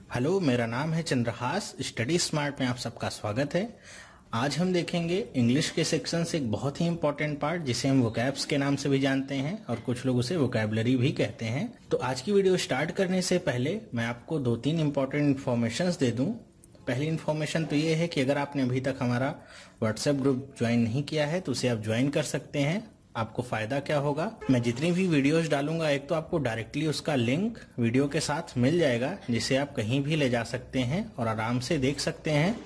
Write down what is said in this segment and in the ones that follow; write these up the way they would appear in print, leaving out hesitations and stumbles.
Hello, मेरा नाम है चंद्रहास। स्टडी स्मार्ट में आप सबका स्वागत है। आज हम देखेंगे इंग्लिश के सेक्शन से एक बहुत ही इंपॉर्टेंट पार्ट जिसे हम वोकैब्स के नाम से भी जानते हैं और कुछ लोग उसे वोकैबुलरी भी कहते हैं। तो आज की वीडियो स्टार्ट करने से पहले मैं आपको 2-3 इंपॉर्टेंट इन्फॉर्मेशंस दे दूं। पहली इन्फॉर्मेशन तो ये है कि अगर आपने अभी तक हमारा व्हाट्सएप ग्रुप ज्वाइन नहीं किया है तो उसे आप ज्वाइन कर सकते हैं। आपको फायदा क्या होगा, मैं जितनी भी वीडियोस डालूंगा एक तो आपको डायरेक्टली उसका लिंक वीडियो के साथ मिल जाएगा जिसे आप कहीं भी ले जा सकते हैं और आराम से देख सकते हैं,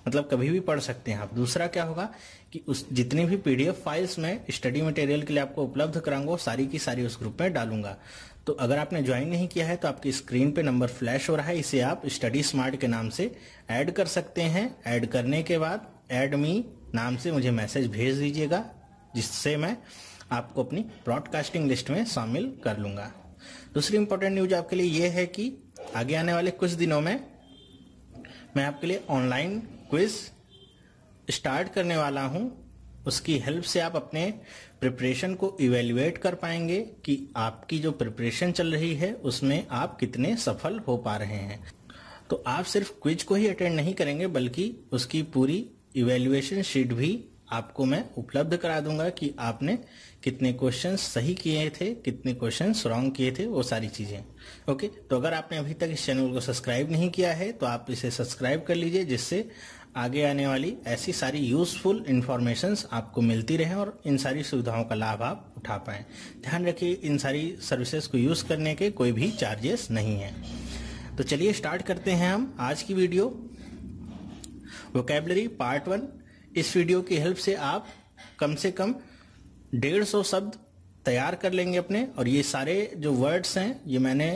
मतलब कभी भी पढ़ सकते हैं आप। दूसरा क्या होगा कि उस जितनी भी पीडीएफ फाइल्स में स्टडी मटेरियल के लिए आपको उपलब्ध कराऊंगा वो सारी की सारी उस ग्रुप में डालूंगा। तो अगर आपने ज्वाइन नहीं किया है तो आपकी स्क्रीन पे नंबर फ्लैश हो रहा है, इसे आप स्टडी स्मार्ट के नाम से ऐड कर सकते हैं। ऐड करने के बाद ऐड मी नाम से मुझे मैसेज भेज दीजिएगा जिससे मैं आपको अपनी ब्रॉडकास्टिंग लिस्ट में शामिल कर लूंगा। दूसरी इंपॉर्टेंट न्यूज आपके लिए यह है कि आगे आने वाले कुछ दिनों में मैं आपके लिए ऑनलाइन क्विज स्टार्ट करने वाला हूं। उसकी हेल्प से आप अपने प्रिपरेशन को इवेल्युएट कर पाएंगे कि आपकी जो प्रिपरेशन चल रही है उसमें आप कितने सफल हो पा रहे हैं। तो आप सिर्फ क्विज को ही अटेंड नहीं करेंगे बल्कि उसकी पूरी इवेल्युएशन शीट भी आपको मैं उपलब्ध करा दूंगा कि आपने कितने क्वेश्चंस सही किए थे, कितने क्वेश्चंस रॉन्ग किए थे, वो सारी चीजें। ओके, तो अगर आपने अभी तक इस चैनल को सब्सक्राइब नहीं किया है तो आप इसे सब्सक्राइब कर लीजिए जिससे आगे आने वाली ऐसी सारी यूजफुल इंफॉर्मेशंस आपको मिलती रहे और इन सारी सुविधाओं का लाभ आप उठा पाएं। ध्यान रखिए, इन सारी सर्विसेज को यूज करने के कोई भी चार्जेस नहीं है। तो चलिए स्टार्ट करते हैं हम आज की वीडियो। Vocabulary part 1। इस वीडियो की हेल्प से आप कम से कम 150 शब्द तैयार कर लेंगे अपने, और ये सारे जो वर्ड्स हैं ये मैंने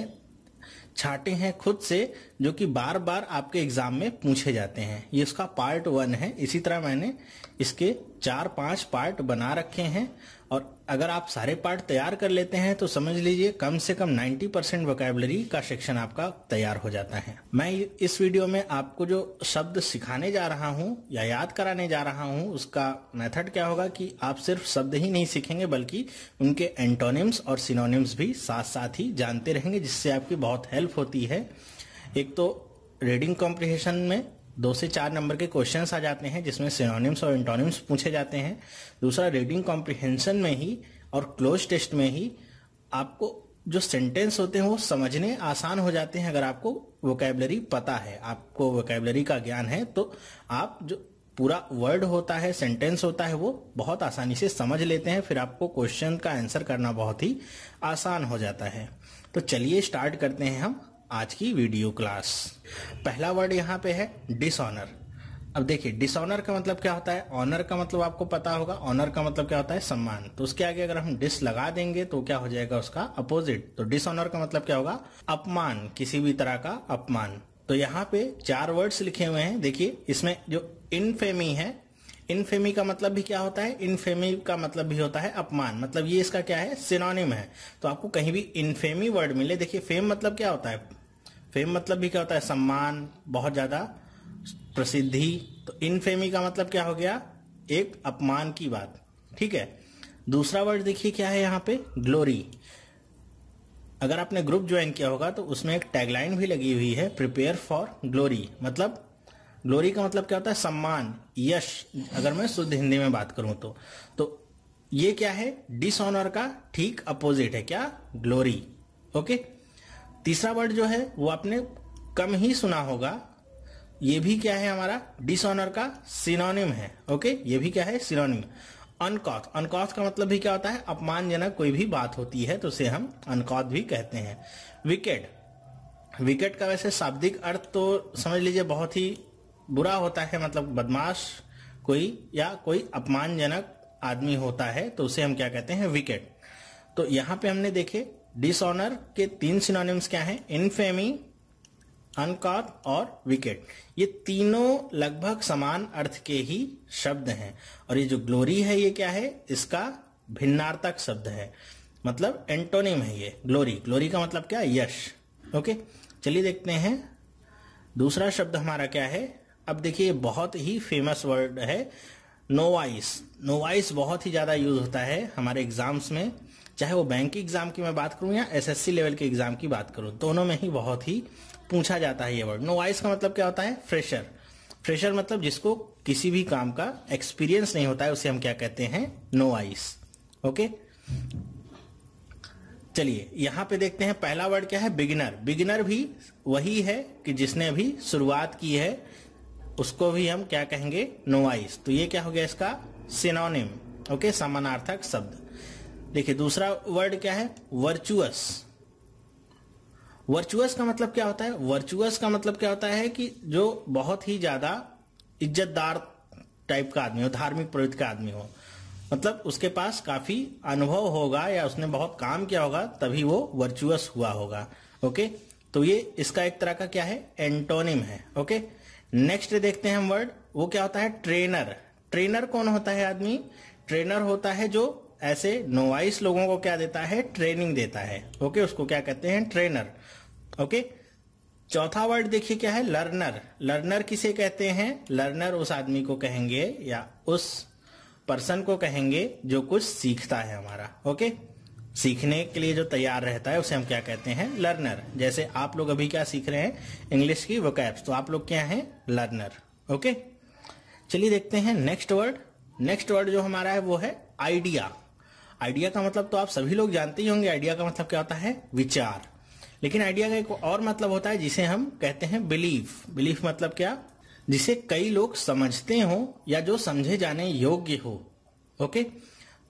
छाटे हैं खुद से, जो कि बार बार आपके एग्जाम में पूछे जाते हैं। ये इसका पार्ट 1 है। इसी तरह मैंने इसके 4-5 पार्ट बना रखे हैं और अगर आप सारे पार्ट तैयार कर लेते हैं तो समझ लीजिए कम से कम 90% वोकैबुलरी का सेक्शन आपका तैयार हो जाता है। मैं इस वीडियो में आपको जो शब्द सिखाने जा रहा हूं या याद कराने जा रहा हूं उसका मेथड क्या होगा कि आप सिर्फ शब्द ही नहीं सीखेंगे बल्कि उनके एंटोनिम्स और सिनोनिम्स भी साथ साथ ही जानते रहेंगे, जिससे आपकी बहुत हेल्प होती है। एक तो रीडिंग कॉम्प्रिहेंशन में 2 से 4 नंबर के क्वेश्चंस आ जाते हैं जिसमें सिनोनिम्स और एंटोनिम्स पूछे जाते हैं। दूसरा, रीडिंग कॉम्प्रिहेंशन में ही और क्लोज टेस्ट में ही आपको जो सेंटेंस होते हैं वो समझने आसान हो जाते हैं। अगर आपको वोकैबुलरी पता है, आपको वोकैबुलरी का ज्ञान है, तो आप जो पूरा वर्ड होता है, सेंटेंस होता है, वो बहुत आसानी से समझ लेते हैं। फिर आपको क्वेश्चन का आंसर करना बहुत ही आसान हो जाता है। तो चलिए स्टार्ट करते हैं हम आज की वीडियो क्लास। पहला वर्ड यहाँ पे है डिसऑनर। अब देखिए, डिसऑनर का मतलब क्या होता है, ऑनर का मतलब आपको पता होगा, ऑनर का मतलब क्या होता है सम्मान। तो उसके आगे अगर हम डिस लगा देंगे तो क्या हो जाएगा उसका अपोजिट। तो डिसऑनर का मतलब क्या होगा, अपमान, किसी भी तरह का अपमान। तो यहाँ पे 4 वर्ड्स लिखे हुए हैं। देखिए, इसमें जो इनफेमी है, इनफेमी का मतलब भी क्या होता है, इनफेमी का मतलब भी होता है अपमान। मतलब ये इसका क्या है, सिनोनिम है। तो आपको कहीं भी इनफेमी वर्ड मिले, देखिए फेम मतलब क्या होता है, फेम मतलब भी क्या होता है, सम्मान, बहुत ज्यादा प्रसिद्धि। तो इनफेमी का मतलब क्या हो गया, एक अपमान की बात। ठीक है। दूसरा वर्ड देखिए क्या है यहाँ पे, ग्लोरी। अगर आपने ग्रुप ज्वाइन किया होगा तो उसमें एक टैगलाइन भी लगी हुई है, प्रिपेयर फॉर ग्लोरी। मतलब ग्लोरी का मतलब क्या होता है, सम्मान, यश, अगर मैं शुद्ध हिंदी में बात करूं तो ये क्या है, डिसऑनर का ठीक अपोजिट है, क्या, ग्लोरी। ओके। तीसरा वर्ड जो है वो आपने कम ही सुना होगा, ये भी क्या है हमारा, डिसऑनर का सिनोनिम है। ओके, ये भी क्या है, सिनोनिम। अनकॉथ, अनकॉथ का मतलब भी क्या होता है, अपमानजनक कोई भी बात होती है तो उसे हम अनकॉथ भी कहते हैं। विकेट, विकेट का वैसे शाब्दिक अर्थ तो समझ लीजिए बहुत ही बुरा होता है, मतलब बदमाश कोई या कोई अपमानजनक आदमी होता है तो उसे हम क्या कहते हैं, विकेट। तो यहां पे हमने देखे डिसऑनर के 3 सिनोनिम्स क्या हैं, इनफेमी, अनकॉथ और विकेट। ये तीनों लगभग समान अर्थ के ही शब्द हैं। और ये जो ग्लोरी है ये क्या है, इसका भिन्नार्थक शब्द है, मतलब एंटोनिम है ये ग्लोरी। ग्लोरी का मतलब क्या, यश। ओके, चलिए देखते हैं दूसरा शब्द हमारा क्या है। अब देखिए, बहुत ही फेमस वर्ड है, नोवाइस। नोवाइस बहुत ही ज्यादा यूज होता है हमारे एग्जाम्स में, चाहे वो बैंक की एग्जाम की मैं बात करूं या एसएससी लेवल के एग्जाम की बात करूं, दोनों में ही बहुत ही पूछा जाता है ये वर्ड। नोवाइस का मतलब क्या होता है? फ्रेशर। फ्रेशर मतलब जिसको किसी भी काम का एक्सपीरियंस नहीं होता है, उसे हम क्या कहते हैं? नोवाइस। ओके, चलिए यहां पे देखते हैं पहला वर्ड क्या है? बिगिनर। बिगिनर भी वही है कि जिसने अभी शुरुआत की है, उसको भी हम क्या कहेंगे? नोवाइस। तो ये क्या हो गया इसका? सिनोनिम। ओके, समानार्थक शब्द। देखिए दूसरा वर्ड क्या है? वर्चुअस। वर्चुअस का मतलब क्या होता है? वर्चुअस का मतलब क्या होता है कि जो बहुत ही ज्यादा इज्जतदार टाइप का आदमी हो, धार्मिक प्रवृत्ति का आदमी हो, मतलब उसके पास काफी अनुभव होगा या उसने बहुत काम किया होगा, तभी वो वर्चुअस हुआ होगा। ओके, तो ये इसका एक तरह का क्या है? एंटोनिम है। ओके, नेक्स्ट देखते हैं हम वर्ड, वो क्या होता है? ट्रेनर। ट्रेनर कौन होता है आदमी? ट्रेनर होता है जो ऐसे नोवाइस लोगों को क्या देता है? ट्रेनिंग देता है। ओके, उसको क्या कहते हैं? ट्रेनर। ओके, चौथा वर्ड देखिए क्या है? लर्नर। लर्नर किसे कहते हैं? लर्नर उस आदमी को कहेंगे या उस पर्सन को कहेंगे जो कुछ सीखता है हमारा। ओके, सीखने के लिए जो तैयार रहता है उसे हम क्या कहते हैं? लर्नर। जैसे आप लोग अभी क्या सीख रहे हैं? इंग्लिश की वोकैब्स, तो आप लोग क्या हैं? लर्नर। ओके, चलिए देखते हैं नेक्स्ट वर्ड। नेक्स्ट वर्ड जो हमारा है वो है आइडिया। आइडिया का मतलब तो आप सभी लोग जानते ही होंगे। आइडिया का मतलब क्या होता है? विचार। लेकिन आइडिया का एक और मतलब होता है जिसे हम कहते हैं बिलीफ। बिलीफ मतलब क्या? जिसे कई लोग समझते हो या जो समझे जाने योग्य हो। ओके,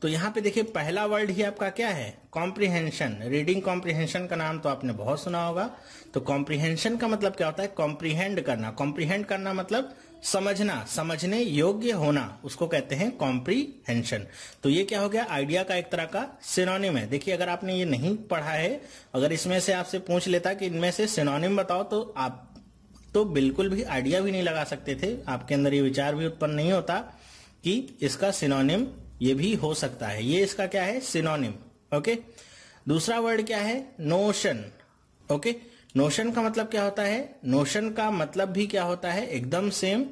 तो यहां पे देखिए पहला वर्ड ही आपका क्या है? कॉम्प्रिहेंशन। रीडिंग कॉम्प्रिहेंशन का नाम तो आपने बहुत सुना होगा। तो कॉम्प्रिहेंशन का मतलब क्या होता है? कॉम्प्रिहेंड करना। कॉम्प्रिहेंड करना मतलब समझना, समझने योग्य होना, उसको कहते हैं कॉम्प्रिहेंशन। तो ये क्या हो गया? आइडिया का एक तरह का सिनोनिम है। देखिए अगर आपने ये नहीं पढ़ा है, अगर इसमें से आपसे पूछ लेता कि इनमें से सिनोनिम बताओ, तो आप तो बिल्कुल भी आइडिया भी नहीं लगा सकते थे। आपके अंदर ये विचार भी उत्पन्न नहीं होता कि इसका सिनोनिम ये भी हो सकता है। ये इसका क्या है? सिनोनिम। ओके, दूसरा वर्ड क्या है? नोशन। ओके, नोशन का मतलब क्या होता है? नोशन का मतलब भी क्या होता है? एकदम सेम।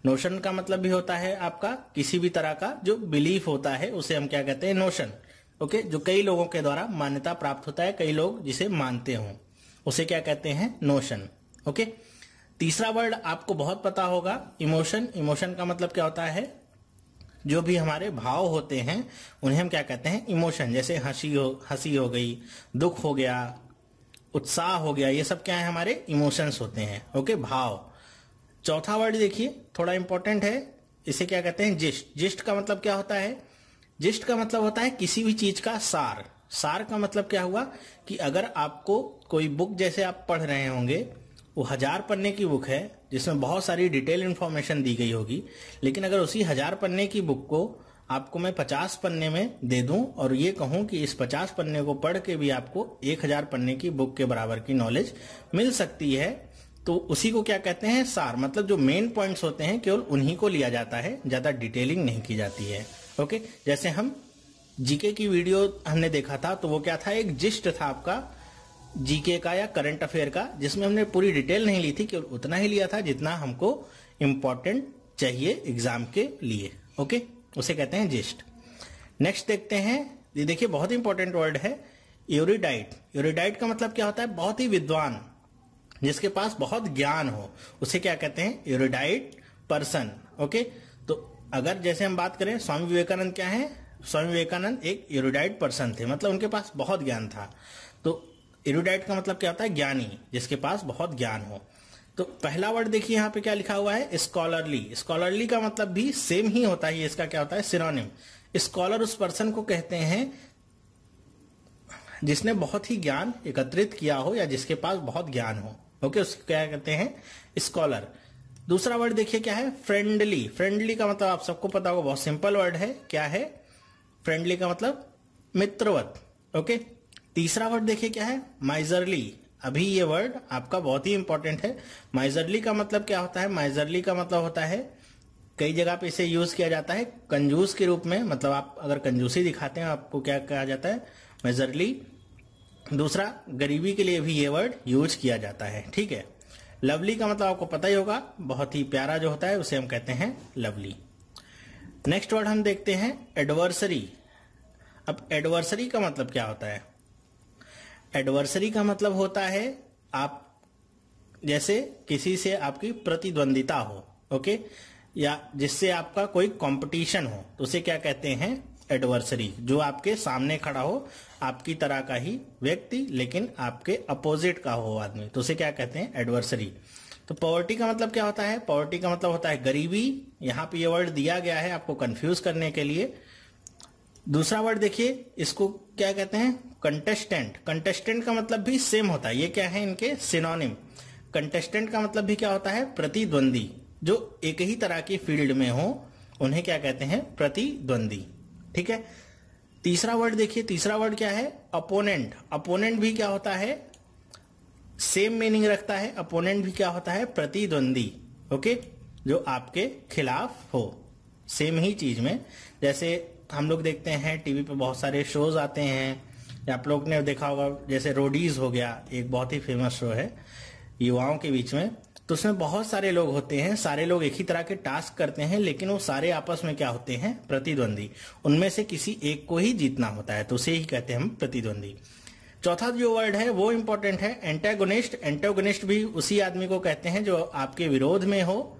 नोशन का मतलब भी होता है आपका किसी भी तरह का जो बिलीफ होता है, उसे हम क्या कहते हैं? नोशन। ओके, जो कई लोगों के द्वारा मान्यता प्राप्त होता है, कई लोग जिसे मानते हों, उसे क्या कहते हैं? नोशन। ओके, तीसरा वर्ड आपको बहुत पता होगा, इमोशन। इमोशन का मतलब क्या होता है? जो भी हमारे भाव होते हैं उन्हें हम क्या कहते हैं? इमोशन। जैसे हंसी हो गई, दुख हो गया, उत्साह हो गया, ये सब क्या है? हमारे इमोशंस होते हैं। ओके, भाव। चौथा वर्ड देखिए थोड़ा इंपॉर्टेंट है, इसे क्या कहते हैं? जिस्ट। जिस्ट का मतलब क्या होता है? जिस्ट का मतलब होता है किसी भी चीज का सार। सार का मतलब क्या हुआ कि अगर आपको कोई बुक जैसे आप पढ़ रहे होंगे, वो 1000 पन्ने की बुक है जिसमें बहुत सारी डिटेल इंफॉर्मेशन दी गई होगी, लेकिन अगर उसी 1000 पन्ने की बुक को आपको मैं 50 पन्ने में दे दूं और ये कहूं कि इस 50 पन्ने को पढ़ के भी आपको 1000 पन्ने की बुक के बराबर की नॉलेज मिल सकती है, तो उसी को क्या कहते हैं? सार। मतलब जो मेन पॉइंट्स होते हैं केवल उन्हीं को लिया जाता है, ज्यादा डिटेलिंग नहीं की जाती है। ओके, जैसे हम जीके की वीडियो हमने देखा था, तो वो क्या था? एक जिस्ट था आपका जीके का या करंट अफेयर का, जिसमें हमने पूरी डिटेल नहीं ली थी, केवल उतना ही लिया था जितना हमको इंपॉर्टेंट चाहिए एग्जाम के लिए। ओके, उसे कहते हैं जिस्ट। नेक्स्ट देखते हैं, ये देखिए बहुत इंपॉर्टेंट वर्ड है, एरुडाइट। एरुडाइट का मतलब क्या होता है? बहुत ही विद्वान, जिसके पास बहुत ज्ञान हो, उसे क्या कहते हैं? Erudite person. ओके, तो अगर जैसे हम बात करें स्वामी विवेकानंद क्या है? स्वामी विवेकानंद एक एरुडाइट पर्सन थे, मतलब उनके पास बहुत ज्ञान था। तो एरुडाइट का मतलब क्या होता है? ज्ञानी, जिसके पास बहुत ज्ञान हो। तो पहला वर्ड देखिए यहाँ पे क्या लिखा हुआ है? स्कॉलरली। स्कॉलरली का मतलब भी सेम ही होता है, इसका क्या होता है? सिनोनिम। स्कॉलर उस पर्सन को कहते हैं जिसने बहुत ही ज्ञान एकत्रित किया हो या जिसके पास बहुत ज्ञान हो। ओके, उसको क्या कहते हैं? स्कॉलर। दूसरा वर्ड देखिए क्या है? फ्रेंडली। फ्रेंडली का मतलब आप सबको पता होगा, बहुत सिंपल वर्ड है। क्या है? फ्रेंडली का मतलब मित्रवत। ओके, तीसरा वर्ड देखिए क्या है? माइजरली। अभी ये वर्ड आपका बहुत ही इंपॉर्टेंट है। माइजरली का मतलब क्या होता है? माइजरली का मतलब होता है, कई जगह पे इसे यूज किया जाता है कंजूस के रूप में, मतलब आप अगर कंजूसी दिखाते हैं आपको क्या कहा जाता है? माइजरली। दूसरा, गरीबी के लिए भी ये वर्ड यूज किया जाता है। ठीक है। लवली का मतलब आपको पता ही होगा, बहुत ही प्यारा जो होता है उसे हम कहते हैं लवली। नेक्स्ट वर्ड हम देखते हैं एडवर्सरी। अब एडवर्सरी का मतलब क्या होता है? एडवर्सरी का मतलब होता है आप जैसे किसी से आपकी प्रतिद्वंदिता हो, ओके, या जिससे आपका कोई कंपटीशन हो, तो उसे क्या कहते हैं? एडवर्सरी। जो आपके सामने खड़ा हो, आपकी तरह का ही व्यक्ति लेकिन आपके अपोजिट का हो आदमी, तो उसे क्या कहते हैं? एडवर्सरी। तो पॉवर्टी का मतलब क्या होता है? पॉवर्टी का मतलब होता है गरीबी। यहां पे ये वर्ड दिया गया है आपको कंफ्यूज करने के लिए। दूसरा वर्ड देखिए, इसको क्या कहते हैं? कंटेस्टेंट। कंटेस्टेंट का मतलब भी सेम होता है। ये क्या है? इनके सिनोनिम। कंटेस्टेंट का मतलब भी क्या होता है? प्रतिद्वंदी। जो एक ही तरह की फील्ड में हो उन्हें क्या कहते हैं? प्रतिद्वंदी। ठीक है। तीसरा वर्ड देखिए, तीसरा वर्ड क्या है? अपोनेंट। अपोनेंट भी क्या होता है? सेम मीनिंग रखता है। अपोनेंट भी क्या होता है? प्रतिद्वंदी। ओके, जो आपके खिलाफ हो, सेम ही चीज में। जैसे हम लोग देखते हैं टीवी पे बहुत सारे शोज आते हैं, या आप लोग ने देखा होगा, जैसे रोडीज हो गया, एक बहुत ही फेमस शो है युवाओं के बीच में। तो उसमें बहुत सारे लोग होते हैं, सारे लोग एक ही तरह के टास्क करते हैं, लेकिन वो सारे आपस में क्या होते हैं? प्रतिद्वंदी। उनमें से किसी एक को ही जीतना होता है, तो उसे ही कहते हैं हम प्रतिद्वंदी। चौथा जो वर्ड है वो इंपॉर्टेंट है, एंटेगोनिस्ट। एंटेगोनिस्ट भी उसी आदमी को कहते हैं जो आपके विरोध में हो,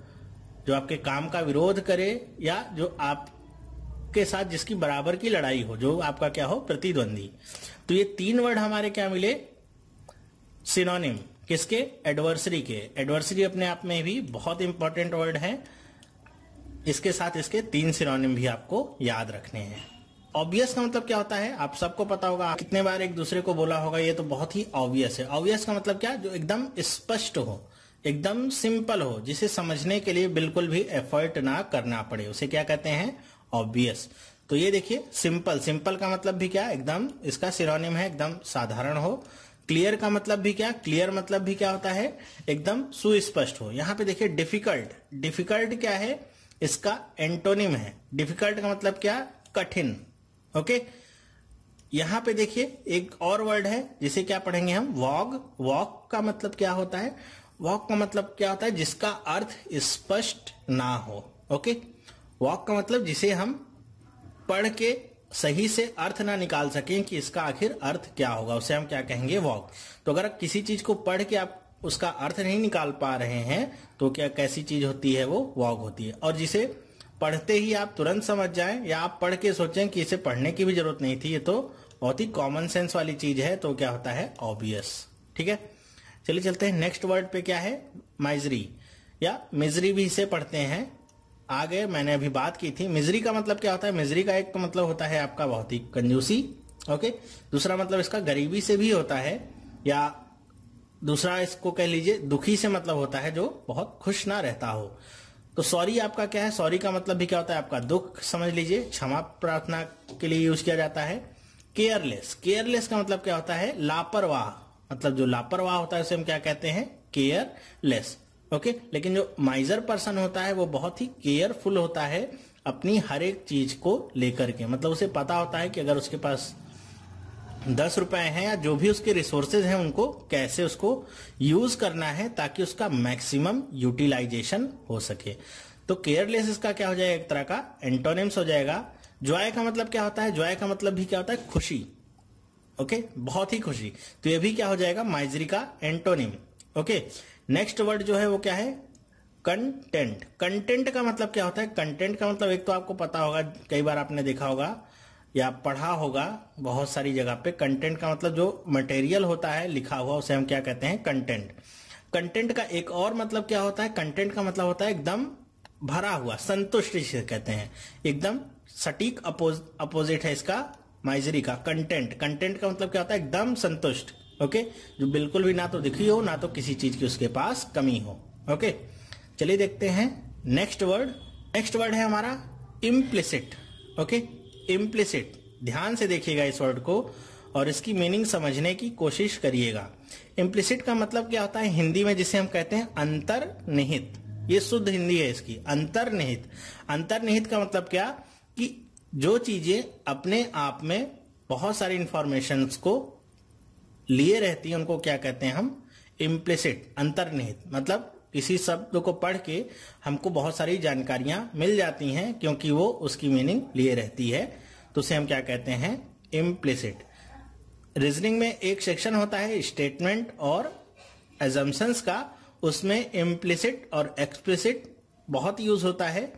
जो आपके काम का विरोध करे, या जो आपके साथ जिसकी बराबर की लड़ाई हो, जो आपका क्या हो? प्रतिद्वंदी। तो ये तीन वर्ड हमारे क्या मिले? सिनोनिम। किसके? एडवर्सरी के। एडवर्सरी अपने आप में भी बहुत इंपॉर्टेंट वर्ड है। इसके साथ इसके तीन सिनोनिम भी आपको याद रखने हैं। ऑब्वियस का मतलब क्या होता है? आप सबको पता होगा, कितने बार एक दूसरे को बोला होगा, ये तो बहुत ही ऑब्वियस है। ऑब्वियस का मतलब क्या? जो एकदम स्पष्ट हो, एकदम सिंपल हो, जिसे समझने के लिए बिल्कुल भी एफर्ट ना करना पड़े, उसे क्या कहते हैं? ऑब्वियस। तो ये देखिए, सिंपल। सिंपल का मतलब भी क्या? एकदम, इसका सिनोनिम है एकदम साधारण हो। क्लियर का मतलब भी क्या? क्लियर मतलब भी क्या होता है? एकदम सुस्पष्ट हो। यहां पे देखिए डिफिकल्ट। डिफिकल्ट क्या है? इसका एंटोनिम है। डिफिकल्ट का मतलब क्या? कठिन। ओके, यहां पे देखिए एक और वर्ड है जिसे क्या पढ़ेंगे हम? वॉग। वॉक का मतलब क्या होता है? वॉक का मतलब क्या होता है? जिसका अर्थ स्पष्ट ना हो। ओके, वॉक का मतलब जिसे हम पढ़ के सही से अर्थ ना निकाल सकें कि इसका आखिर अर्थ क्या होगा, उसे हम क्या कहेंगे? वॉक। तो अगर किसी चीज को पढ़ के आप उसका अर्थ नहीं निकाल पा रहे हैं तो क्या कैसी चीज होती है? वो वॉक होती है। और जिसे पढ़ते ही आप तुरंत समझ जाएं, या आप पढ़ के सोचें कि इसे पढ़ने की भी जरूरत नहीं थी, ये तो बहुत ही कॉमन सेंस वाली चीज है, तो क्या होता है? ऑब्वियस। ठीक है, चलिए चलते हैं नेक्स्ट वर्ड पे। क्या है? माइजरी, या मिजरी भी इसे पढ़ते हैं। आगे मैंने अभी बात की थी। मिजरी का मतलब क्या होता है? मिजरी का एक मतलब होता है आपका बहुत ही कंजूसी। ओके, दूसरा मतलब इसका गरीबी से भी होता है, या दूसरा इसको कह लीजिए दुखी से मतलब होता है, जो बहुत खुश ना रहता हो। तो सॉरी आपका क्या है? सॉरी का मतलब भी क्या होता है? आपका दुख समझ लीजिए, क्षमा प्रार्थना के लिए यूज किया जाता है। केयरलेस। केयरलेस का मतलब क्या होता है? लापरवाह। मतलब जो लापरवाह होता है उसे हम क्या कहते हैं? केयरलेस। ओके, लेकिन जो माइजर पर्सन होता है वो बहुत ही केयरफुल होता है अपनी हर एक चीज को लेकर के। मतलब उसे पता होता है कि अगर उसके पास 10 रुपए हैं, या जो भी उसके रिसोर्सेज हैं, उनको कैसे उसको यूज करना है ताकि उसका मैक्सिमम यूटिलाइजेशन हो सके। तो केयरलेस इसका क्या हो जाएगा? एक तरह का एंटोनिम्स हो जाएगा। जॉय का मतलब क्या होता है? जॉय का मतलब भी क्या होता है? खुशी। ओके, बहुत ही खुशी। तो ये भी क्या हो जाएगा? माइजरी का एंटोनिम। ओके, नेक्स्ट वर्ड जो है वो क्या है? कंटेंट। कंटेंट का मतलब क्या होता है? कंटेंट का मतलब एक तो आपको पता होगा, कई बार आपने देखा होगा या पढ़ा होगा बहुत सारी जगह पे। कंटेंट का मतलब जो मटेरियल होता है लिखा हुआ, उसे हम क्या कहते हैं? कंटेंट। कंटेंट का एक और मतलब क्या होता है? कंटेंट का मतलब होता है एकदम भरा हुआ, संतुष्ट जिसे कहते हैं। एकदम सटीक अपोजिट है इसका माइजरी का, कंटेंट। कंटेंट का मतलब क्या होता है? एकदम संतुष्ट। ओके, जो बिल्कुल भी ना तो दिखी हो, ना तो किसी चीज की उसके पास कमी हो। ओके, चलिए देखते हैं नेक्स्ट वर्ड। नेक्स्ट वर्ड है हमारा इम्प्लिसिट। Okay, implicit. ध्यान से देखिएगा इस वर्ड को और इसकी मीनिंग समझने की कोशिश करिएगा। इम्प्लिसिट का मतलब क्या होता है हिंदी में? जिसे हम कहते हैं अंतर्निहित। ये शुद्ध हिंदी है इसकी, अंतर्निहित। अंतर्निहित का मतलब क्या? कि जो चीजें अपने आप में बहुत सारी इंफॉर्मेशन को लिए रहती हैं, उनको क्या कहते हैं हम? इम्प्लिसिट, अंतर्निहित। मतलब किसी शब्द को पढ़ के हमको बहुत सारी जानकारियां मिल जाती हैं, क्योंकि वो उसकी मीनिंग लिए रहती है, तो उसे हम क्या कहते हैं? इम्प्लिसिट। रीजनिंग में एक सेक्शन होता है स्टेटमेंट और एजम्पशंस का, उसमें इम्प्लिसिट और एक्सप्लिसिट बहुत यूज होता है।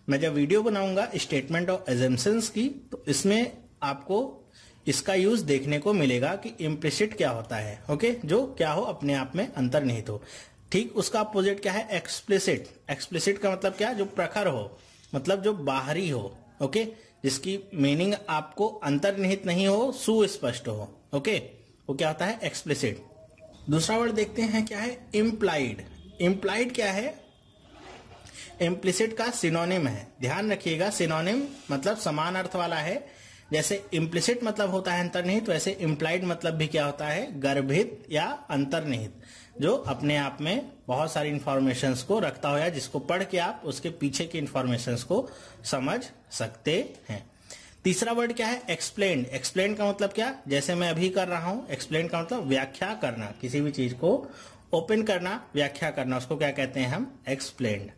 मैं जब वीडियो बनाऊंगा स्टेटमेंट ऑफ एजम्पशंस की, तो इसमें आपको इसका यूज देखने को मिलेगा कि इम्प्लिसिट क्या होता है। ओके, जो क्या हो, अपने आप में अंतर्निहित हो। ठीक उसका अपोजिट क्या है, एक्सप्लिसिट। एक्सप्लिसिट का मतलब क्या, जो प्रखर हो, मतलब जो बाहरी हो। ओके, जिसकी मीनिंग आपको अंतर्निहित नहीं हो, सुस्पष्ट हो। ओके, वो क्या होता है, एक्सप्लिसिट। दूसरा वर्ड देखते हैं क्या है, इम्प्लाइड। इम्प्लाइड क्या है, इम्प्लिसिट का सिनोनिम है। ध्यान रखिएगा, सिनोनिम मतलब समान अर्थ वाला है। जैसे इम्प्लिसिट मतलब होता है अंतर्निहित, वैसे इम्प्लाइड मतलब भी क्या होता है, गर्भित या अंतर्निहित, जो अपने आप में बहुत सारी इंफॉर्मेशंस को रखता हो या जिसको पढ़ के आप उसके पीछे की इंफॉर्मेशंस को समझ सकते हैं। तीसरा वर्ड क्या है, एक्सप्लेन। एक्सप्लेन का मतलब क्या, जैसे मैं अभी कर रहा हूं, एक्सप्लेन का मतलब व्याख्या करना, किसी भी चीज को ओपन करना, व्याख्या करना, उसको क्या कहते हैं हम, एक्सप्लेन।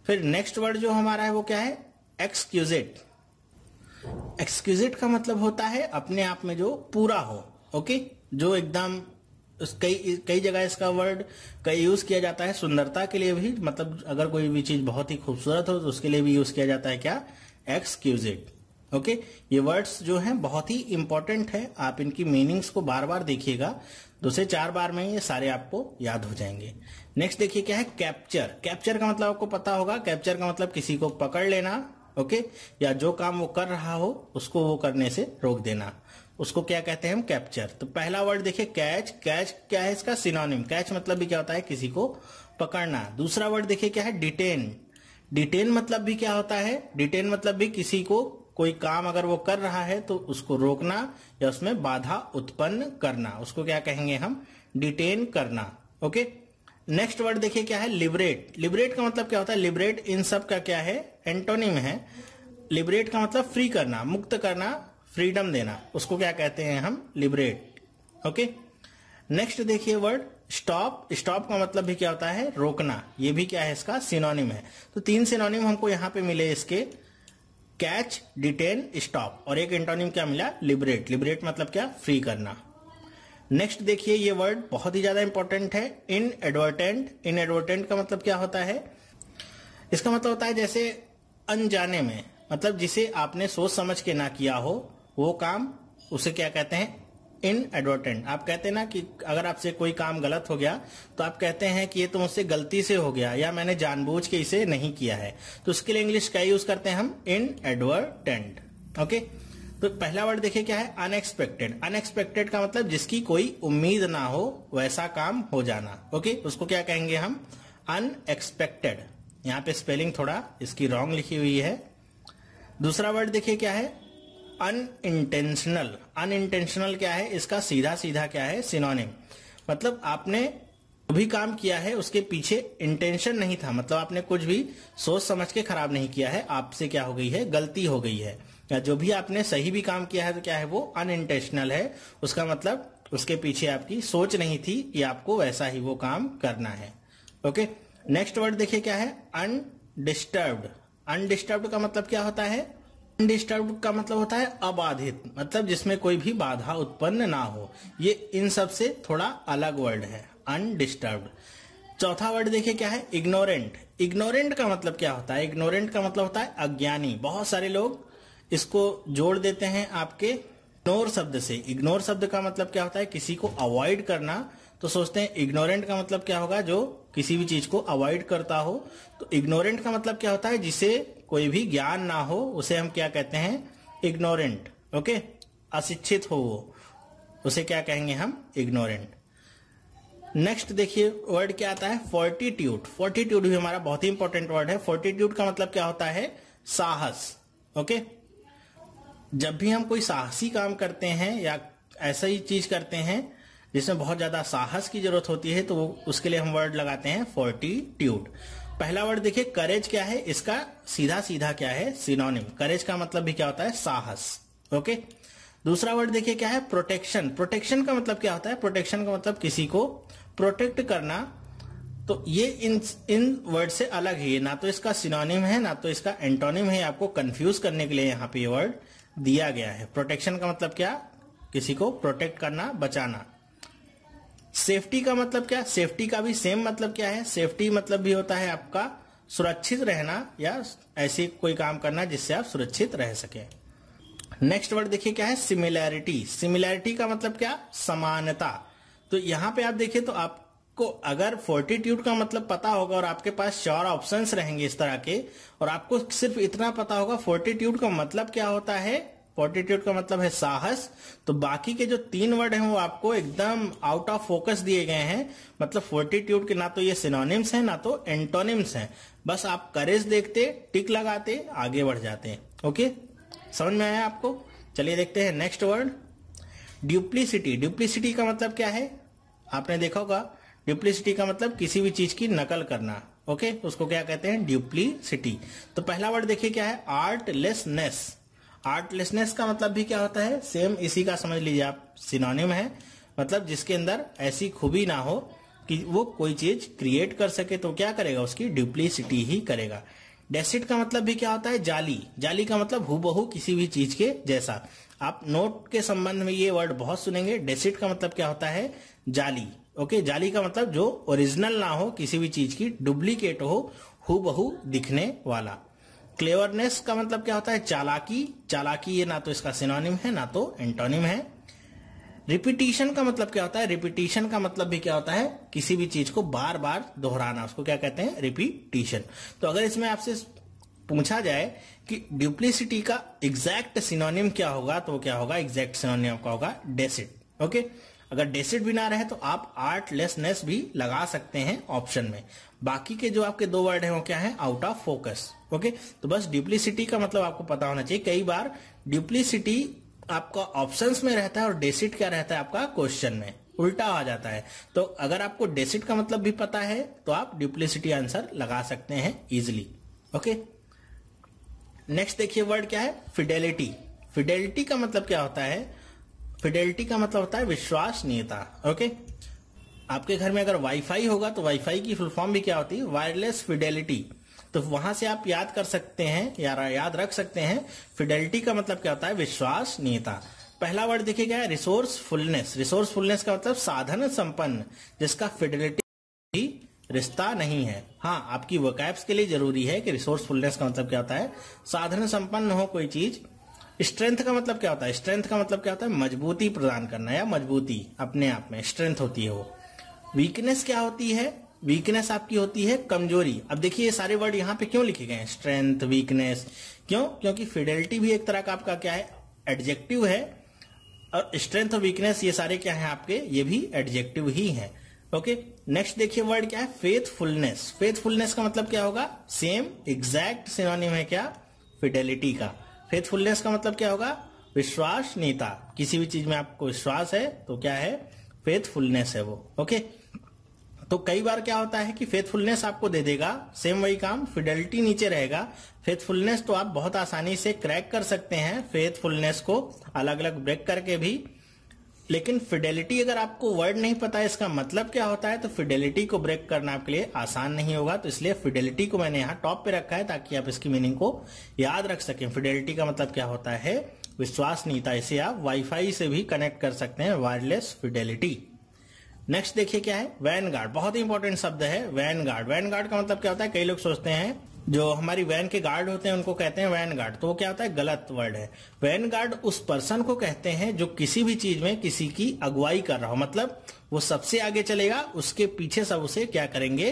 फिर नेक्स्ट वर्ड जो हमारा है वो क्या है, एक्सक्यूजेट। एक्सक्यूजेट का मतलब होता है अपने आप में जो पूरा हो। ओके, जो एकदम कई जगह इसका वर्ड कई यूज किया जाता है, सुंदरता के लिए भी, मतलब अगर कोई भी चीज बहुत ही खूबसूरत हो तो उसके लिए भी यूज किया जाता है क्या, एक्सक्यूजेट। ओके, ये वर्ड्स जो हैं बहुत ही इंपॉर्टेंट है, आप इनकी मीनिंग्स को बार बार देखिएगा, 2 से 4 बार में ये सारे आपको याद हो जाएंगे। नेक्स्ट देखिए क्या है, कैप्चर। कैप्चर का मतलब आपको पता होगा, कैप्चर का मतलब किसी को पकड़ लेना। ओके, या जो काम वो कर रहा हो उसको वो करने से रोक देना, उसको क्या कहते हैं हम, कैप्चर। तो पहला वर्ड देखिए कैच। कैच क्या है, इसका सिनोनिम। कैच मतलब भी क्या होता है, किसी को पकड़ना। दूसरा वर्ड देखिए क्या है, डिटेन। डिटेन मतलब भी क्या होता है, डिटेन मतलब भी किसी को कोई काम अगर वो कर रहा है तो उसको रोकना या उसमें बाधा उत्पन्न करना, उसको क्या कहेंगे हम, डिटेन करना। ओके, नेक्स्ट वर्ड देखिए क्या है, लिबरेट। लिबरेट का मतलब क्या होता है, लिबरेट इन सब का क्या है, एंटोनिम है। लिबरेट का मतलब फ्री करना, मुक्त करना, फ्रीडम देना, उसको क्या कहते हैं हम, लिबरेट। ओके, नेक्स्ट देखिए वर्ड स्टॉप। स्टॉप का मतलब भी क्या होता है, रोकना, ये भी क्या है, इसका सिनोनिम है। तो 3 सिनोनिम हमको यहां पे मिले इसके, कैच, डिटेन, स्टॉप, और एक एंटोनिम क्या मिला, लिबरेट। लिबरेट मतलब क्या, फ्री करना। नेक्स्ट देखिए ये वर्ड बहुत ही ज्यादा इंपॉर्टेंट है, इनएडवर्टेंट। इनएडवर्टेंट का मतलब क्या होता है, इसका मतलब होता है जैसे अनजाने में, मतलब जिसे आपने सोच समझ के ना किया हो वो काम, उसे क्या कहते हैं, इनएडवर्टेंट। आप कहते हैं ना कि अगर आपसे कोई काम गलत हो गया तो आप कहते हैं कि ये तो मुझसे गलती से हो गया या मैंने जानबूझ के इसे नहीं किया है, तो उसके लिए इंग्लिश क्या यूज करते हैं हम, इनएडवर्टेंट। ओके, तो पहला वर्ड देखिए क्या है, अनएक्सपेक्टेड। अनएक्सपेक्टेड का मतलब जिसकी कोई उम्मीद ना हो वैसा काम हो जाना। ओके, उसको क्या कहेंगे हम, अनएक्सपेक्टेड। यहां पे स्पेलिंग थोड़ा इसकी रॉन्ग लिखी हुई है। दूसरा वर्ड देखिए क्या है, अनइंटेंशनल। अनइंटेंशनल क्या है, इसका सीधा सीधा क्या है, सिनोनिम। मतलब आपने जो भी काम किया है उसके पीछे इंटेंशन नहीं था, मतलब आपने कुछ भी सोच समझ के खराब नहीं किया है, आपसे क्या हो गई है, गलती हो गई है। या जो भी आपने सही भी काम किया है तो क्या है, वो अनइंटेंशनल है। उसका मतलब उसके पीछे आपकी सोच नहीं थी, ये आपको वैसा ही वो काम करना है। ओके, नेक्स्ट वर्ड देखिए क्या है, अनडिस्टर्ब्ड। अनडिस्टर्ब्ड का मतलब क्या होता है, अनडिस्टर्ब्ड का मतलब होता है अबाधित, मतलब जिसमें कोई भी बाधा उत्पन्न ना हो। ये इन सब से थोड़ा अलग वर्ड है, अनडिस्टर्ब्ड। चौथा वर्ड देखिए क्या है, इग्नोरेंट। इग्नोरेंट का मतलब क्या होता है, इग्नोरेंट का मतलब होता है अज्ञानी। बहुत सारे लोग इसको जोड़ देते हैं आपके इग्नोर शब्द से। इग्नोर शब्द का मतलब क्या होता है, किसी को अवॉइड करना, तो सोचते हैं इग्नोरेंट का मतलब क्या होगा, जो किसी भी चीज को अवॉइड करता हो। तो इग्नोरेंट का मतलब क्या होता है, जिसे कोई भी ज्ञान ना हो उसे हम क्या कहते हैं, इग्नोरेंट। ओके, अशिक्षित हो वो, उसे क्या कहेंगे हम, इग्नोरेंट। नेक्स्ट देखिए वर्ड क्या आता है, फोर्टिट्यूड। फोर्टिट्यूड भी हमारा बहुत ही इंपॉर्टेंट वर्ड है। फोर्टिट्यूड का मतलब क्या होता है, साहस। ओके, जब भी हम कोई साहसी काम करते हैं या ऐसा ही चीज करते हैं जिसमें बहुत ज्यादा साहस की जरूरत होती है, तो उसके लिए हम वर्ड लगाते हैं फोर्टिट्यूड। पहला वर्ड देखिए करेज क्या है, इसका सीधा सीधा क्या है, सिनोनिम। करेज का मतलब भी क्या होता है, साहस। ओके, दूसरा वर्ड देखिए क्या है, प्रोटेक्शन। प्रोटेक्शन का मतलब क्या होता है, प्रोटेक्शन का मतलब किसी को प्रोटेक्ट करना। तो ये इन वर्ड से अलग है, ना तो इसका सिनोनिम है ना तो इसका एंटोनिम है। आपको कंफ्यूज करने के लिए यहाँ पे ये वर्ड दिया गया है। प्रोटेक्शन का मतलब क्या, किसी को प्रोटेक्ट करना, बचाना। सेफ्टी का मतलब क्या? सेफ्टी का भी सेम मतलब क्या है? सेफ्टी मतलब भी होता है आपका सुरक्षित रहना या ऐसी कोई काम करना जिससे आप सुरक्षित रह सके। नेक्स्ट वर्ड देखिए क्या है? सिमिलैरिटी। सिमिलैरिटी का मतलब क्या? समानता। तो यहां पे आप देखिए तो आपको अगर फोर्टिट्यूड का मतलब पता होगा और आपके पास 4 ऑप्शंस रहेंगे इस तरह के, और आपको सिर्फ इतना पता होगा फोर्टिट्यूड का मतलब क्या होता है, फोर्टिट्यूड का मतलब है साहस, तो बाकी के जो 3 वर्ड हैं वो आपको एकदम आउट ऑफ फोकस दिए गए हैं। मतलब फोर्टिट्यूड के ना तो ये सिनोनिम्स हैं ना तो एंटोनिम्स हैं, बस आप करेज देखते, टिक लगाते, आगे बढ़ जाते हैं। ओके, समझ में आया आपको? चलिए देखते हैं नेक्स्ट वर्ड, ड्यूप्लिसिटी। ड्यूप्लिसिटी का मतलब क्या है? आपने देखा होगा, ड्यूप्लिसिटी का मतलब किसी भी चीज की नकल करना। ओके, उसको क्या कहते हैं? ड्यूप्लिसिटी। तो पहला वर्ड देखिए क्या है? आर्टलेसनेस। आर्टलेसनेस का मतलब भी क्या होता है? सेम इसी का समझ लीजिए आप, सिनोनिम है, मतलब जिसके अंदर ऐसी खूबी ना हो कि वो कोई चीज क्रिएट कर सके, तो क्या करेगा? उसकी ड्यूप्लिसिटी ही करेगा। डेसिट का मतलब भी क्या होता है? जाली। जाली का मतलब हूबहू किसी भी चीज के जैसा। आप नोट के संबंध में ये वर्ड बहुत सुनेंगे। डेसिट का मतलब क्या होता है? जाली। ओके, जाली का मतलब जो ओरिजिनल ना हो, किसी भी चीज की डुप्लीकेट हो, हूबहू दिखने वाला। क्लेवरनेस का मतलब क्या होता है? चालाकी। चालाकी ये ना तो इसका सिनोनिम है ना तो एंटोनिम है। रिपीटिशन का मतलब क्या होता है? रिपीटिशन का मतलब भी क्या होता है? किसी भी चीज को बार बार दोहराना, उसको क्या कहते हैं? रिपीटिशन। तो अगर इसमें आपसे पूछा जाए कि ड्यूप्लिसिटी का एग्जैक्ट सिनोनिम क्या होगा, तो क्या होगा? एग्जैक्ट सिनोनिम का होगा डेसिट। ओके, अगर डेसिट भी ना रहे तो आप आर्टलेसनेस भी लगा सकते हैं ऑप्शन में। बाकी के जो आपके 2 वर्ड हैं वो क्या है? Out of focus. ओके, तो बस ड्यूप्लिसिटी का मतलब आपको पता होना चाहिए। कई बार ड्यूप्लिसिटी आपका ऑप्शंस में रहता है और डेसिट क्या रहता है आपका क्वेश्चन में, उल्टा आ जाता है। तो अगर आपको डेसिट का मतलब भी पता है तो आप ड्यूप्लिसिटी आंसर लगा सकते हैं इजिली। ओके, नेक्स्ट देखिए वर्ड क्या है? फिडेलिटी। फिडेलिटी का मतलब क्या होता है? फिडेलिटी का मतलब होता है विश्वसनीयता। ओके, आपके घर में अगर वाईफाई होगा तो वाईफाई की फुल फॉर्म भी क्या होती है? Wireless Fidelity. तो वहां से आप याद कर सकते हैं या याद रख सकते हैं, फिडेलिटी का मतलब क्या होता है? विश्वसनीयता। पहला वर्ड देखिए क्या है? रिसोर्सफुलनेस। रिसोर्सफुलनेस का मतलब साधन संपन्न, जिसका फिडेलिटी भी रिश्ता नहीं है। हाँ, आपकी वोकैब्स के लिए जरूरी है कि रिसोर्सफुलनेस का मतलब क्या होता है? साधन संपन्न हो कोई चीज। स्ट्रेंथ का मतलब क्या होता है? स्ट्रेंथ का मतलब क्या होता है? मजबूती प्रदान करना या मजबूती अपने आप में स्ट्रेंथ होती है वो। वीकनेस क्या होती है? वीकनेस आपकी होती है कमजोरी। अब देखिए ये सारे वर्ड यहाँ पे क्यों लिखे गए हैं? स्ट्रेंथ, वीकनेस, क्यों? क्योंकि फिडेलिटी भी एक तरह का आपका क्या है? एडजेक्टिव है, और स्ट्रेंथ और वीकनेस ये सारे क्या है आपके? ये भी एडजेक्टिव ही है। ओके, नेक्स्ट देखिए वर्ड क्या है? फेथफुलनेस। फेथफुलनेस का मतलब क्या होगा? सेम एग्जैक्ट सिनोनिम है क्या? फिडेलिटी का। फेथफुलनेस का मतलब क्या होगा? विश्वसनीयता। किसी भी चीज में आपको विश्वास है तो क्या है? फेथफुलनेस है वो। ओके, तो कई बार क्या होता है कि फेथफुलनेस आपको दे देगा, सेम वही काम, फिडेलिटी नीचे रहेगा। फेथफुलनेस तो आप बहुत आसानी से क्रैक कर सकते हैं, फेथफुलनेस को अलग अलग ब्रेक करके भी। लेकिन फिडेलिटी अगर आपको वर्ड नहीं पता है इसका मतलब क्या होता है, तो फिडेलिटी को ब्रेक करना आपके लिए आसान नहीं होगा। तो इसलिए फिडेलिटी को मैंने यहाँ टॉप पे रखा है ताकि आप इसकी मीनिंग को याद रख सकें। फिडेलिटी का मतलब क्या होता है? विश्वसनीयता। इसे आप वाईफाई से भी कनेक्ट कर सकते हैं, वायरलेस फिडेलिटी। नेक्स्ट देखिए क्या है? वैनगार्ड। बहुत ही इंपॉर्टेंट शब्द है वैनगार्ड। वैनगार्ड का मतलब क्या होता है? कई लोग सोचते हैं जो हमारी वैन के गार्ड होते हैं उनको कहते हैं वैनगार्ड, तो वो क्या होता है? गलत वर्ड है। वैनगार्ड उस पर्सन को कहते हैं जो किसी भी चीज में किसी की अगुवाई कर रहा हो, मतलब वो सबसे आगे चलेगा, उसके पीछे सब उसे क्या करेंगे?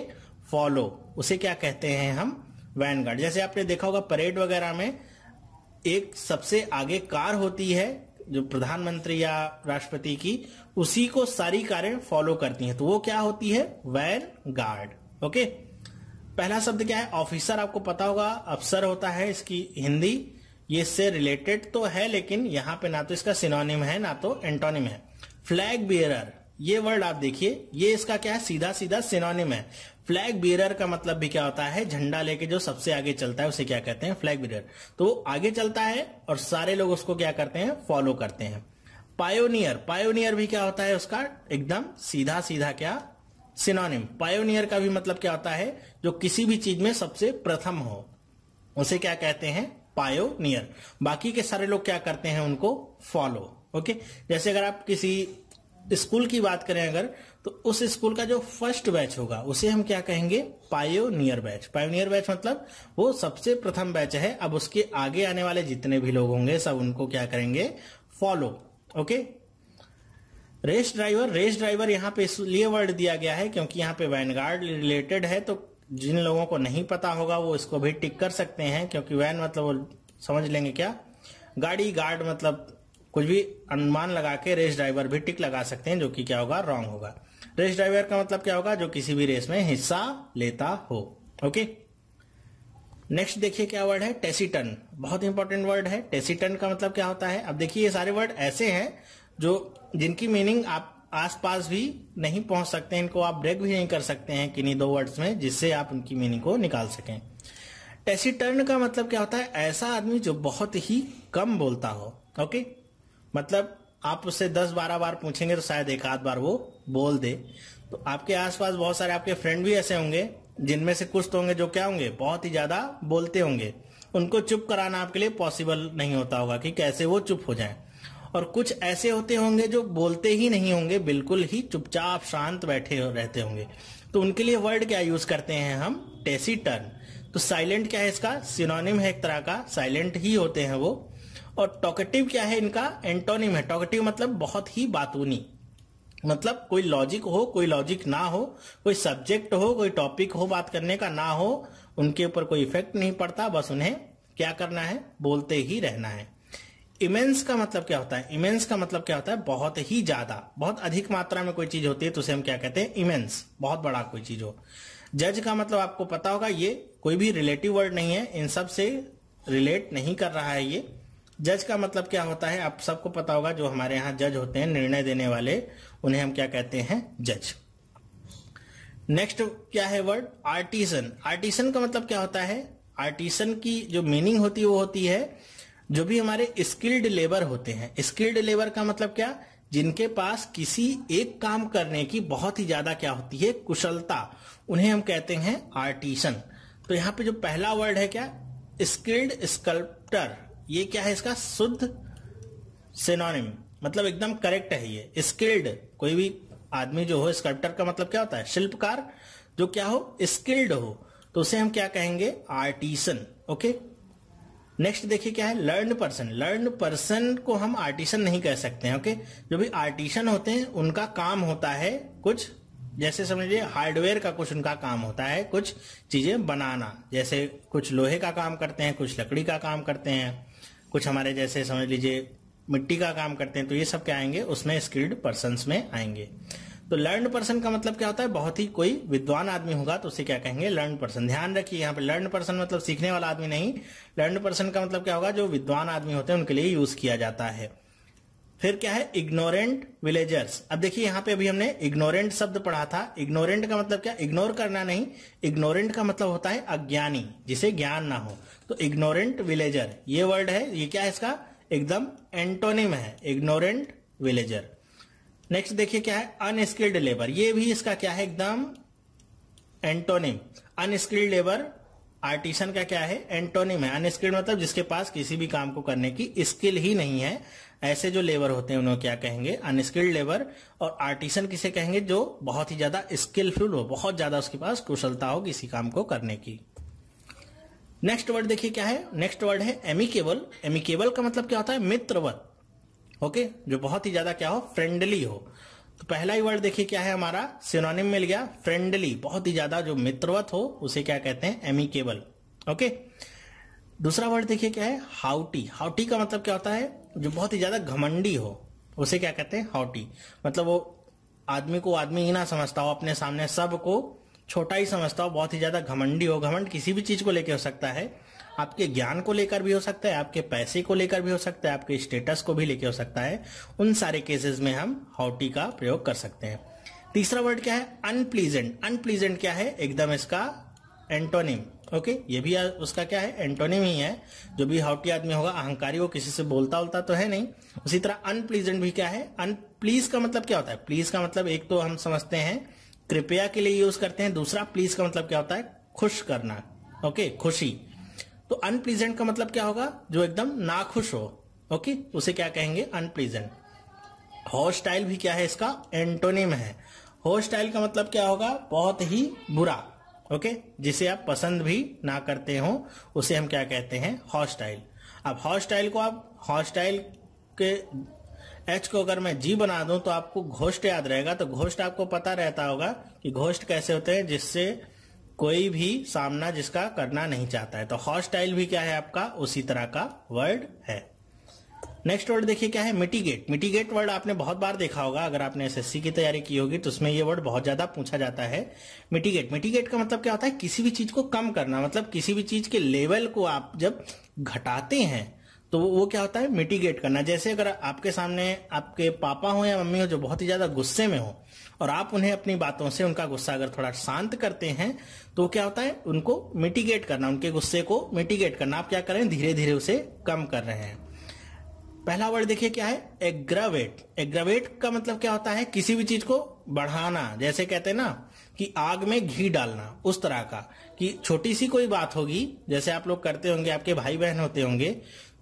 फॉलो। उसे क्या कहते हैं हम? वैनगार्ड। जैसे आपने देखा होगा परेड वगैरह में एक सबसे आगे कार होती है जो प्रधानमंत्री या राष्ट्रपति की, उसी को सारी कारें फॉलो करती हैं, तो वो क्या होती है? वैनगार्ड। ओके, पहला शब्द क्या है? ऑफिसर। आपको पता होगा अफसर होता है इसकी हिंदी, ये इससे रिलेटेड तो है लेकिन यहाँ पे ना तो इसका सिनोनिम है ना तो एंटोनिम है। फ्लैग बियरर, ये वर्ड आप देखिए, ये इसका क्या है? सीधा सीधा सिनोनिम है। फ्लैग बियरर का मतलब भी क्या होता है? झंडा लेके जो सबसे आगे चलता है उसे क्या कहते हैं? Flag bearer. तो वो आगे चलता है और सारे लोग उसको क्या करते हैं? फॉलो करते हैं। पायोनियर। पायोनियर भी क्या होता है? उसका एकदम सीधा सीधा क्या सिनोनिम। पायोनियर का भी मतलब क्या होता है? जो किसी भी चीज में सबसे प्रथम हो, उसे क्या कहते हैं? पायोनियर। बाकी के सारे लोग क्या करते हैं? उनको फॉलो। ओके, जैसे अगर आप किसी स्कूल की बात करें अगर, तो उस स्कूल का जो फर्स्ट बैच होगा उसे हम क्या कहेंगे, पायोनियर बैच। पायोनियर बैच मतलब वो सबसे प्रथम बैच है। अब उसके आगे आने वाले जितने भी लोग होंगे सब उनको क्या करेंगे, follow. Okay. Race driver, race driver यहाँ पे इसलिए वर्ड दिया गया है क्योंकि यहाँ पे वैनगार्ड रिलेटेड है, तो जिन लोगों को नहीं पता होगा वो इसको भी टिक कर सकते हैं, क्योंकि वैन मतलब वो समझ लेंगे क्या, गाड़ी, गार्ड मतलब कुछ भी अनुमान लगा के रेस ड्राइवर भी टिक लगा सकते हैं, जो कि क्या होगा, रॉन्ग होगा। रेस ड्राइवर का मतलब क्या होगा, जो किसी भी रेस में हिस्सा लेता हो। ओके। नेक्स्ट देखिए क्या वर्ड है, टेसिटन। बहुत इंपॉर्टेंट वर्ड है। टेसिटन का मतलब क्या होता है। अब देखिए ये सारे वर्ड ऐसे हैं जो जिनकी मीनिंग आप आसपास भी नहीं पहुंच सकते हैं, इनको आप ब्रेक भी नहीं कर सकते हैं किन्हीं दो वर्ड्स में, जिससे आप उनकी मीनिंग को निकाल सकें। टेसिटर्न का मतलब क्या होता है, ऐसा आदमी जो बहुत ही कम बोलता हो। ओके। मतलब आप उससे 10-12 बार पूछेंगे तो शायद एक आध बार वो बोल दे। तो आपके आसपास बहुत सारे आपके फ्रेंड भी ऐसे होंगे जिनमें से कुछ तो होंगे जो क्या होंगे, बहुत ही ज्यादा बोलते होंगे। उनको चुप कराना आपके लिए पॉसिबल नहीं होता होगा कि कैसे वो चुप हो जाएं। और कुछ ऐसे होते होंगे जो बोलते ही नहीं होंगे, बिल्कुल ही चुपचाप शांत बैठे रहते होंगे। तो उनके लिए वर्ड क्या यूज करते हैं हम, टेसिटर्न। तो साइलेंट क्या है, इसका सिनोनिम है एक तरह का, साइलेंट ही होते हैं वो। और टॉकेटिव क्या है, इनका एंटोनिम है। टॉकेटिव मतलब बहुत ही बातूनी, मतलब कोई लॉजिक हो, कोई लॉजिक ना हो, कोई सब्जेक्ट हो, कोई टॉपिक हो बात करने का ना हो, उनके ऊपर कोई इफेक्ट नहीं पड़ता, बस उन्हें क्या करना है, बोलते ही रहना है। इमेंस का मतलब क्या होता है, इमेंस का मतलब क्या होता है, बहुत ही ज्यादा, बहुत अधिक मात्रा में कोई चीज होती है तो उसे हम क्या कहते हैं, इमेंस, बहुत बड़ा कोई चीज हो। जज का मतलब आपको पता होगा, ये कोई भी रिलेटिव वर्ड नहीं है, इन सब से रिलेट नहीं कर रहा है ये। जज का मतलब क्या होता है आप सबको पता होगा, जो हमारे यहाँ जज होते हैं, निर्णय देने वाले, उन्हें हम क्या कहते हैं, जज। नेक्स्ट क्या है वर्ड, आर्टिसन। आर्टिसन का मतलब क्या होता है, आर्टिसन की जो मीनिंग होती है वो होती है जो भी हमारे स्किल्ड लेबर होते हैं। स्किल्ड लेबर का मतलब क्या, जिनके पास किसी एक काम करने की बहुत ही ज्यादा क्या होती है, कुशलता, उन्हें हम कहते हैं आर्टिसन। तो यहाँ पे जो पहला वर्ड है क्या, स्किल्ड स्कल्प्टर, ये क्या है, इसका शुद्ध सिनोनिम, मतलब एकदम करेक्ट है ये। स्किल्ड कोई भी आदमी जो हो, स्कल्प्टर का मतलब क्या होता है, शिल्पकार, जो क्या हो, स्किल्ड हो, तो उसे हम क्या कहेंगे, आर्टिसन। ओके। नेक्स्ट देखिए क्या है, लर्न पर्सन। लर्न पर्सन को हम आर्टिसन नहीं कह सकते हैं। ओके। जो भी आर्टिसन होते हैं उनका काम होता है कुछ, जैसे समझिए हार्डवेयर का कुछ उनका काम होता है, कुछ चीजें बनाना, जैसे कुछ लोहे का काम करते हैं, कुछ लकड़ी का काम करते हैं, कुछ हमारे जैसे समझ लीजिए मिट्टी का काम करते हैं, तो ये सब क्या आएंगे, उसमें स्किल्ड पर्सन्स में आएंगे। तो लर्न पर्सन का मतलब क्या होता है, बहुत ही कोई विद्वान आदमी होगा तो उसे क्या कहेंगे, लर्न पर्सन। ध्यान रखिए यहाँ पे लर्न पर्सन मतलब सीखने वाला आदमी नहीं, लर्न पर्सन का मतलब क्या होगा, जो विद्वान आदमी होते हैं उनके लिए यूज किया जाता है। फिर क्या है, इग्नोरेंट विलेजर्स। अब देखिए यहाँ पे अभी हमने इग्नोरेंट शब्द पढ़ा था। इग्नोरेंट का मतलब क्या, इग्नोर करना नहीं, इग्नोरेंट का मतलब होता है अज्ञानी, जिसे ज्ञान ना हो। तो इग्नोरेंट विलेजर ये वर्ड है, ये क्या है, इसका एकदम एंटोनिम है, इग्नोरेंट विलेजर। नेक्स्ट देखिए क्या है, अनस्किल्ड लेबर, ये भी इसका क्या है, एकदम एंटोनिम। अनस्किल्ड लेबर आर्टिसन का क्या है, एंटोनिम है। अनस्किल्ड मतलब जिसके पास किसी भी काम को करने की स्किल ही नहीं है, ऐसे जो लेबर होते हैं उन्हें क्या कहेंगे, अनस्किल्ड लेबर। और आर्टिसन किसे कहेंगे, जो बहुत ही ज्यादा स्किलफुल हो, बहुत ज्यादा उसके पास कुशलता हो किसी काम को करने की। नेक्स्ट वर्ड देखिए क्या है, नेक्स्ट वर्ड है एमिकेबल। एमिकेबल का मतलब क्या होता है, मित्रवत। ओके। जो बहुत ही ज्यादा क्या हो, फ्रेंडली हो। तो पहला ही वर्ड देखिए क्या है हमारा, सिनोनिम मिल गया, फ्रेंडली, बहुत ही ज्यादा जो मित्रवत हो उसे क्या कहते हैं, एमिकेबल। ओके। दूसरा वर्ड देखिए क्या है, हाउटी। हाउटी का मतलब क्या होता है, जो बहुत ही ज्यादा घमंडी हो उसे क्या कहते हैं, हाउटी। मतलब वो आदमी को आदमी ही ना समझता हो, अपने सामने सबको छोटा ही समझता हो, बहुत ही ज्यादा घमंडी हो। घमंड किसी भी चीज को लेकर हो सकता है, आपके ज्ञान को लेकर भी हो सकता है, आपके पैसे को लेकर भी हो सकता है, आपके स्टेटस को भी लेकर हो सकता है। उन सारे केसेस में हम हाउटी का प्रयोग कर सकते हैं। तीसरा वर्ड क्या है, अनप्लीजेंट। अनप्लीजेंट क्या है, एकदम इसका एंटोनिम। ओके। ये भी उसका क्या है, एंटोनिम ही है। जो भी हाउटी आदमी होगा, अहंकारी हो, किसी से बोलता उलता तो है नहीं। उसी तरह अनप्लीजेंट भी क्या है, अनप्लीज का मतलब क्या होता है, प्लीज का मतलब एक तो हम समझते हैं कृपया के लिए यूज करते हैं, दूसरा प्लीज का मतलब क्या होता है, खुश करना। ओके, खुशी। तो अनप्लीजेंट का मतलब क्या होगा, जो एकदम नाखुश हो। ओके, उसे क्या कहेंगे, अनप्लीजेंट। हॉस्टाइल भी क्या है, इसका एंटोनिम है। हॉस्टाइल का मतलब क्या होगा, बहुत ही बुरा, ओके, जिसे आप पसंद भी ना करते हो उसे हम क्या कहते हैं, हॉस्टाइल। अब हॉस्टाइल को आप हॉस्टाइल के एच को अगर मैं जी बना दूं तो आपको घोस्ट याद रहेगा। तो घोस्ट आपको पता रहता होगा कि घोस्ट कैसे होते हैं, जिससे कोई भी सामना जिसका करना नहीं चाहता है। तो हॉस्टाइल भी क्या है आपका उसी तरह का वर्ड है। नेक्स्ट वर्ड देखिए क्या है, मिटिगेट। मिटिगेट वर्ड आपने बहुत बार देखा होगा, अगर आपने एसएससी की तैयारी की होगी तो उसमें ये वर्ड बहुत ज्यादा पूछा जाता है, मिटिगेट। मिटिगेट का मतलब क्या होता है, किसी भी चीज को कम करना, मतलब किसी भी चीज के लेवल को आप जब घटाते हैं तो वो क्या होता है, मिटिगेट करना। जैसे अगर आपके सामने आपके पापा हो या मम्मी हो जो बहुत ही ज्यादा गुस्से में हो और आप उन्हें अपनी बातों से उनका गुस्सा अगर थोड़ा शांत करते हैं तो क्या होता है, उनको मिटिगेट करना, उनके गुस्से को मिटिगेट करना। आप क्या कर रहे हैं, धीरे धीरे उसे कम कर रहे हैं। पहला वर्ड देखिए क्या है, एग्रावेट। एग्रावेट का मतलब क्या होता है, किसी भी चीज को बढ़ाना। जैसे कहते हैं ना कि आग में घी डालना, उस तरह का, कि छोटी सी कोई बात होगी, जैसे आप लोग करते होंगे, आपके भाई बहन होते होंगे,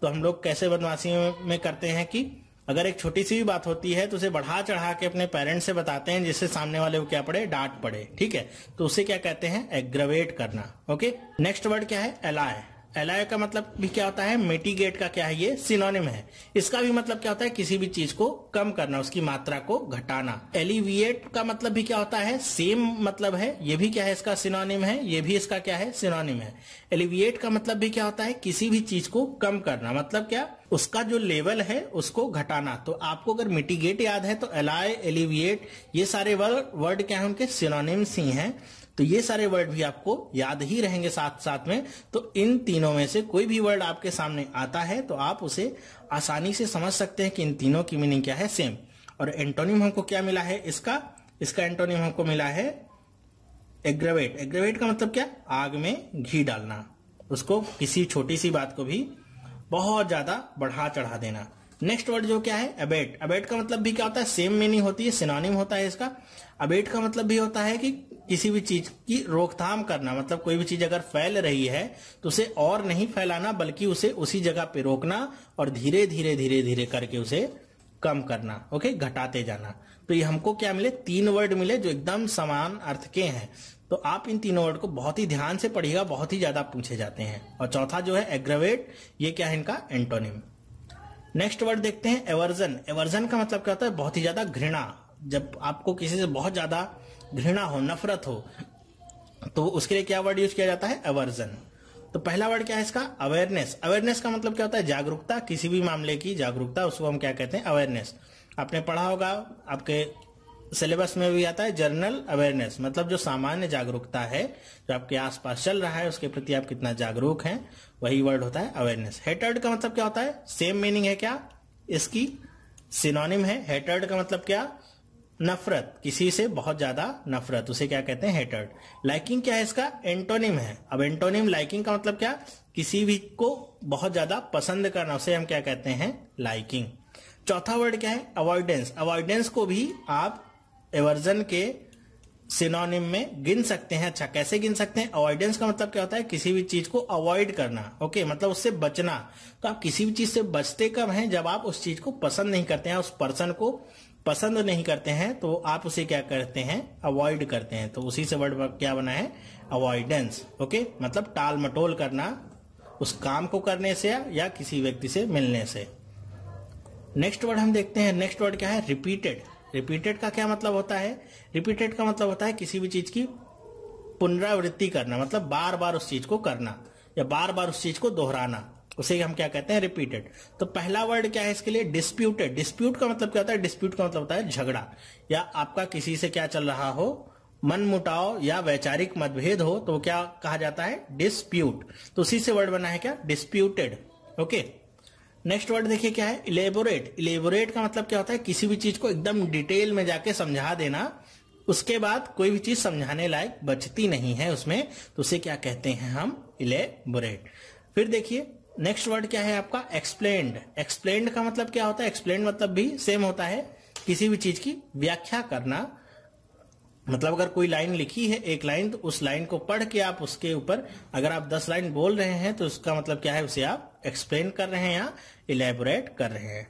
तो हम लोग कैसे बदमाशी में करते हैं कि अगर एक छोटी सी भी बात होती है तो उसे बढ़ा चढ़ा के अपने पेरेंट्स से बताते हैं, जिससे सामने वाले को क्या पड़े, डांट पड़े, ठीक है। तो उसे क्या कहते हैं, एग्रावेट करना, ओके। नेक्स्ट वर्ड क्या है, एलाय। एलाय का मतलब भी क्या होता है, मिटिगेट का क्या है, ये सिनोनिम है। इसका भी मतलब क्या होता है, किसी भी चीज को कम करना, उसकी मात्रा को घटाना। एलिविएट का मतलब भी क्या होता है, सेम मतलब है, ये भी क्या है, इसका सिनोनिम है, ये भी इसका क्या है, सिनोनिम है। एलिविएट का मतलब भी क्या होता है, किसी भी चीज को कम करना, मतलब क्या, उसका जो लेवल है उसको घटाना। तो आपको अगर मिटिगेट याद है तो एलाय, एलिविएट, ये सारे वर्ड क्या है, उनके सिनोनिम्स ही हैं। तो ये सारे वर्ड भी आपको याद ही रहेंगे साथ साथ में। तो इन तीनों में से कोई भी वर्ड आपके सामने आता है तो आप उसे आसानी से समझ सकते हैं कि इन तीनों की मीनिंग क्या है, सेम। और एंटोनिम हमको क्या मिला है, इसका एंटोनिम हमको मिला है एग्रावेट। एग्रावेट का मतलब क्या, आग में घी डालना, उसको किसी छोटी सी बात को भी बहुत ज्यादा बढ़ा चढ़ा देना। नेक्स्ट वर्ड जो क्या है, अबेट। अबेट का मतलब भी क्या होता है, सेम मीनिंग होती है, सिनोनिम होता है इसका। अबेट का मतलब भी होता है कि किसी भी चीज की रोकथाम करना, मतलब कोई भी चीज अगर फैल रही है तो उसे और नहीं फैलाना, बल्कि उसे उसी जगह पे रोकना और धीरे धीरे धीरे धीरे करके उसे कम करना, ओके, घटाते जाना। तो ये हमको क्या मिले, 3 वर्ड मिले जो एकदम समान अर्थ के हैं। तो आप इन तीनों वर्ड को बहुत ही ध्यान से पढ़िएगा, बहुत ही ज्यादा पूछे जाते हैं। और चौथा जो है एग्रावेट, ये क्या है, इनका एंटोनिम। नेक्स्ट वर्ड देखते हैं एवर्जन। एवर्जन का मतलब क्या होता है, बहुत ही ज्यादा घृणा। जब आपको किसी से बहुत ज्यादा घृणा हो, नफरत हो, तो उसके लिए क्या वर्ड यूज किया जाता है, एवर्जन। तो पहला वर्ड क्या है इसका, अवेयरनेस। अवेयरनेस का मतलब क्या होता है, जागरूकता, किसी भी मामले की जागरूकता, उसको हम क्या कहते हैं, अवेयरनेस। आपने पढ़ा होगा, आपके सिलेबस में भी आता है जनरल अवेयरनेस, मतलब जो सामान्य जागरूकता है, जो आपके आसपास चल रहा है उसके प्रति आप कितना जागरूक हैं, वही वर्ड होता है अवेयरनेस। हेटर्ड का मतलब क्या होता है, सेम मीनिंग है क्या, इसकी सिनोनिम है। हेटर्ड का मतलब क्या, नफरत, किसी से बहुत ज्यादा नफरत, उसे क्या कहते हैं, हेटर्ड। लाइकिंग क्या है इसका, एंटोनिम है। अब एंटोनिम लाइकिंग का मतलब क्या, किसी भी को बहुत ज्यादा पसंद करना, उसे हम क्या कहते हैं, लाइकिंग। चौथा वर्ड क्या है, अवॉइडेंस। अवॉइडेंस को भी आप एवर्जन के सिनोनिम में गिन सकते हैं। अच्छा, कैसे गिन सकते हैं, अवॉइडेंस का मतलब क्या होता है, किसी भी चीज को अवॉइड करना, ओके, मतलब उससे बचना। तो आप किसी भी चीज से बचते कब हैं, जब आप उस चीज को पसंद नहीं करते हैं, उस पर्सन को पसंद नहीं करते हैं, तो आप उसे क्या करते हैं, अवॉइड करते हैं। तो उसी से वर्ड क्या बना है, अवॉइडेंस, ओके, मतलब टाल मटोल करना उस काम को करने से या किसी व्यक्ति से मिलने से। नेक्स्ट वर्ड हम देखते हैं, नेक्स्ट वर्ड क्या है, रिपीटेड। रिपीटेड का क्या मतलब होता है, रिपीटेड का मतलब होता है किसी भी चीज की पुनरावृत्ति करना, मतलब बार बार उस चीज को करना या बार बार उस चीज को दोहराना, उसे हम क्या कहते हैं, रिपीटेड। तो पहला वर्ड क्या है इसके लिए, डिस्प्यूटेड। डिस्प्यूट का मतलब क्या होता है, डिस्प्यूट का मतलब होता है झगड़ा, या आपका किसी से क्या चल रहा हो, मन मुटाव या वैचारिक मतभेद हो, तो क्या कहा जाता है, डिस्प्यूट। तो उसी से वर्ड बना है क्या, डिस्प्यूटेड, ओके। नेक्स्ट वर्ड देखिए क्या है, इलेबोरेट। इलेबोरेट का मतलब क्या होता है, किसी भी चीज को एकदम डिटेल में जाके समझा देना, उसके बाद कोई भी चीज समझाने लायक बचती नहीं है उसमें, तो उसे क्या कहते हैं हम, इलेबोरेट। फिर देखिए नेक्स्ट वर्ड क्या है आपका, एक्सप्लेन्ड। एक्सप्लेन्ड का मतलब क्या होता है, एक्सप्लेन मतलब भी सेम होता है, किसी भी चीज की व्याख्या करना। मतलब अगर कोई लाइन लिखी है, एक लाइन, तो उस लाइन को पढ़ के आप उसके ऊपर अगर आप 10 लाइन बोल रहे हैं तो उसका मतलब क्या है, उसे आप एक्सप्लेन कर रहे हैं या इलेबोरेट कर रहे हैं।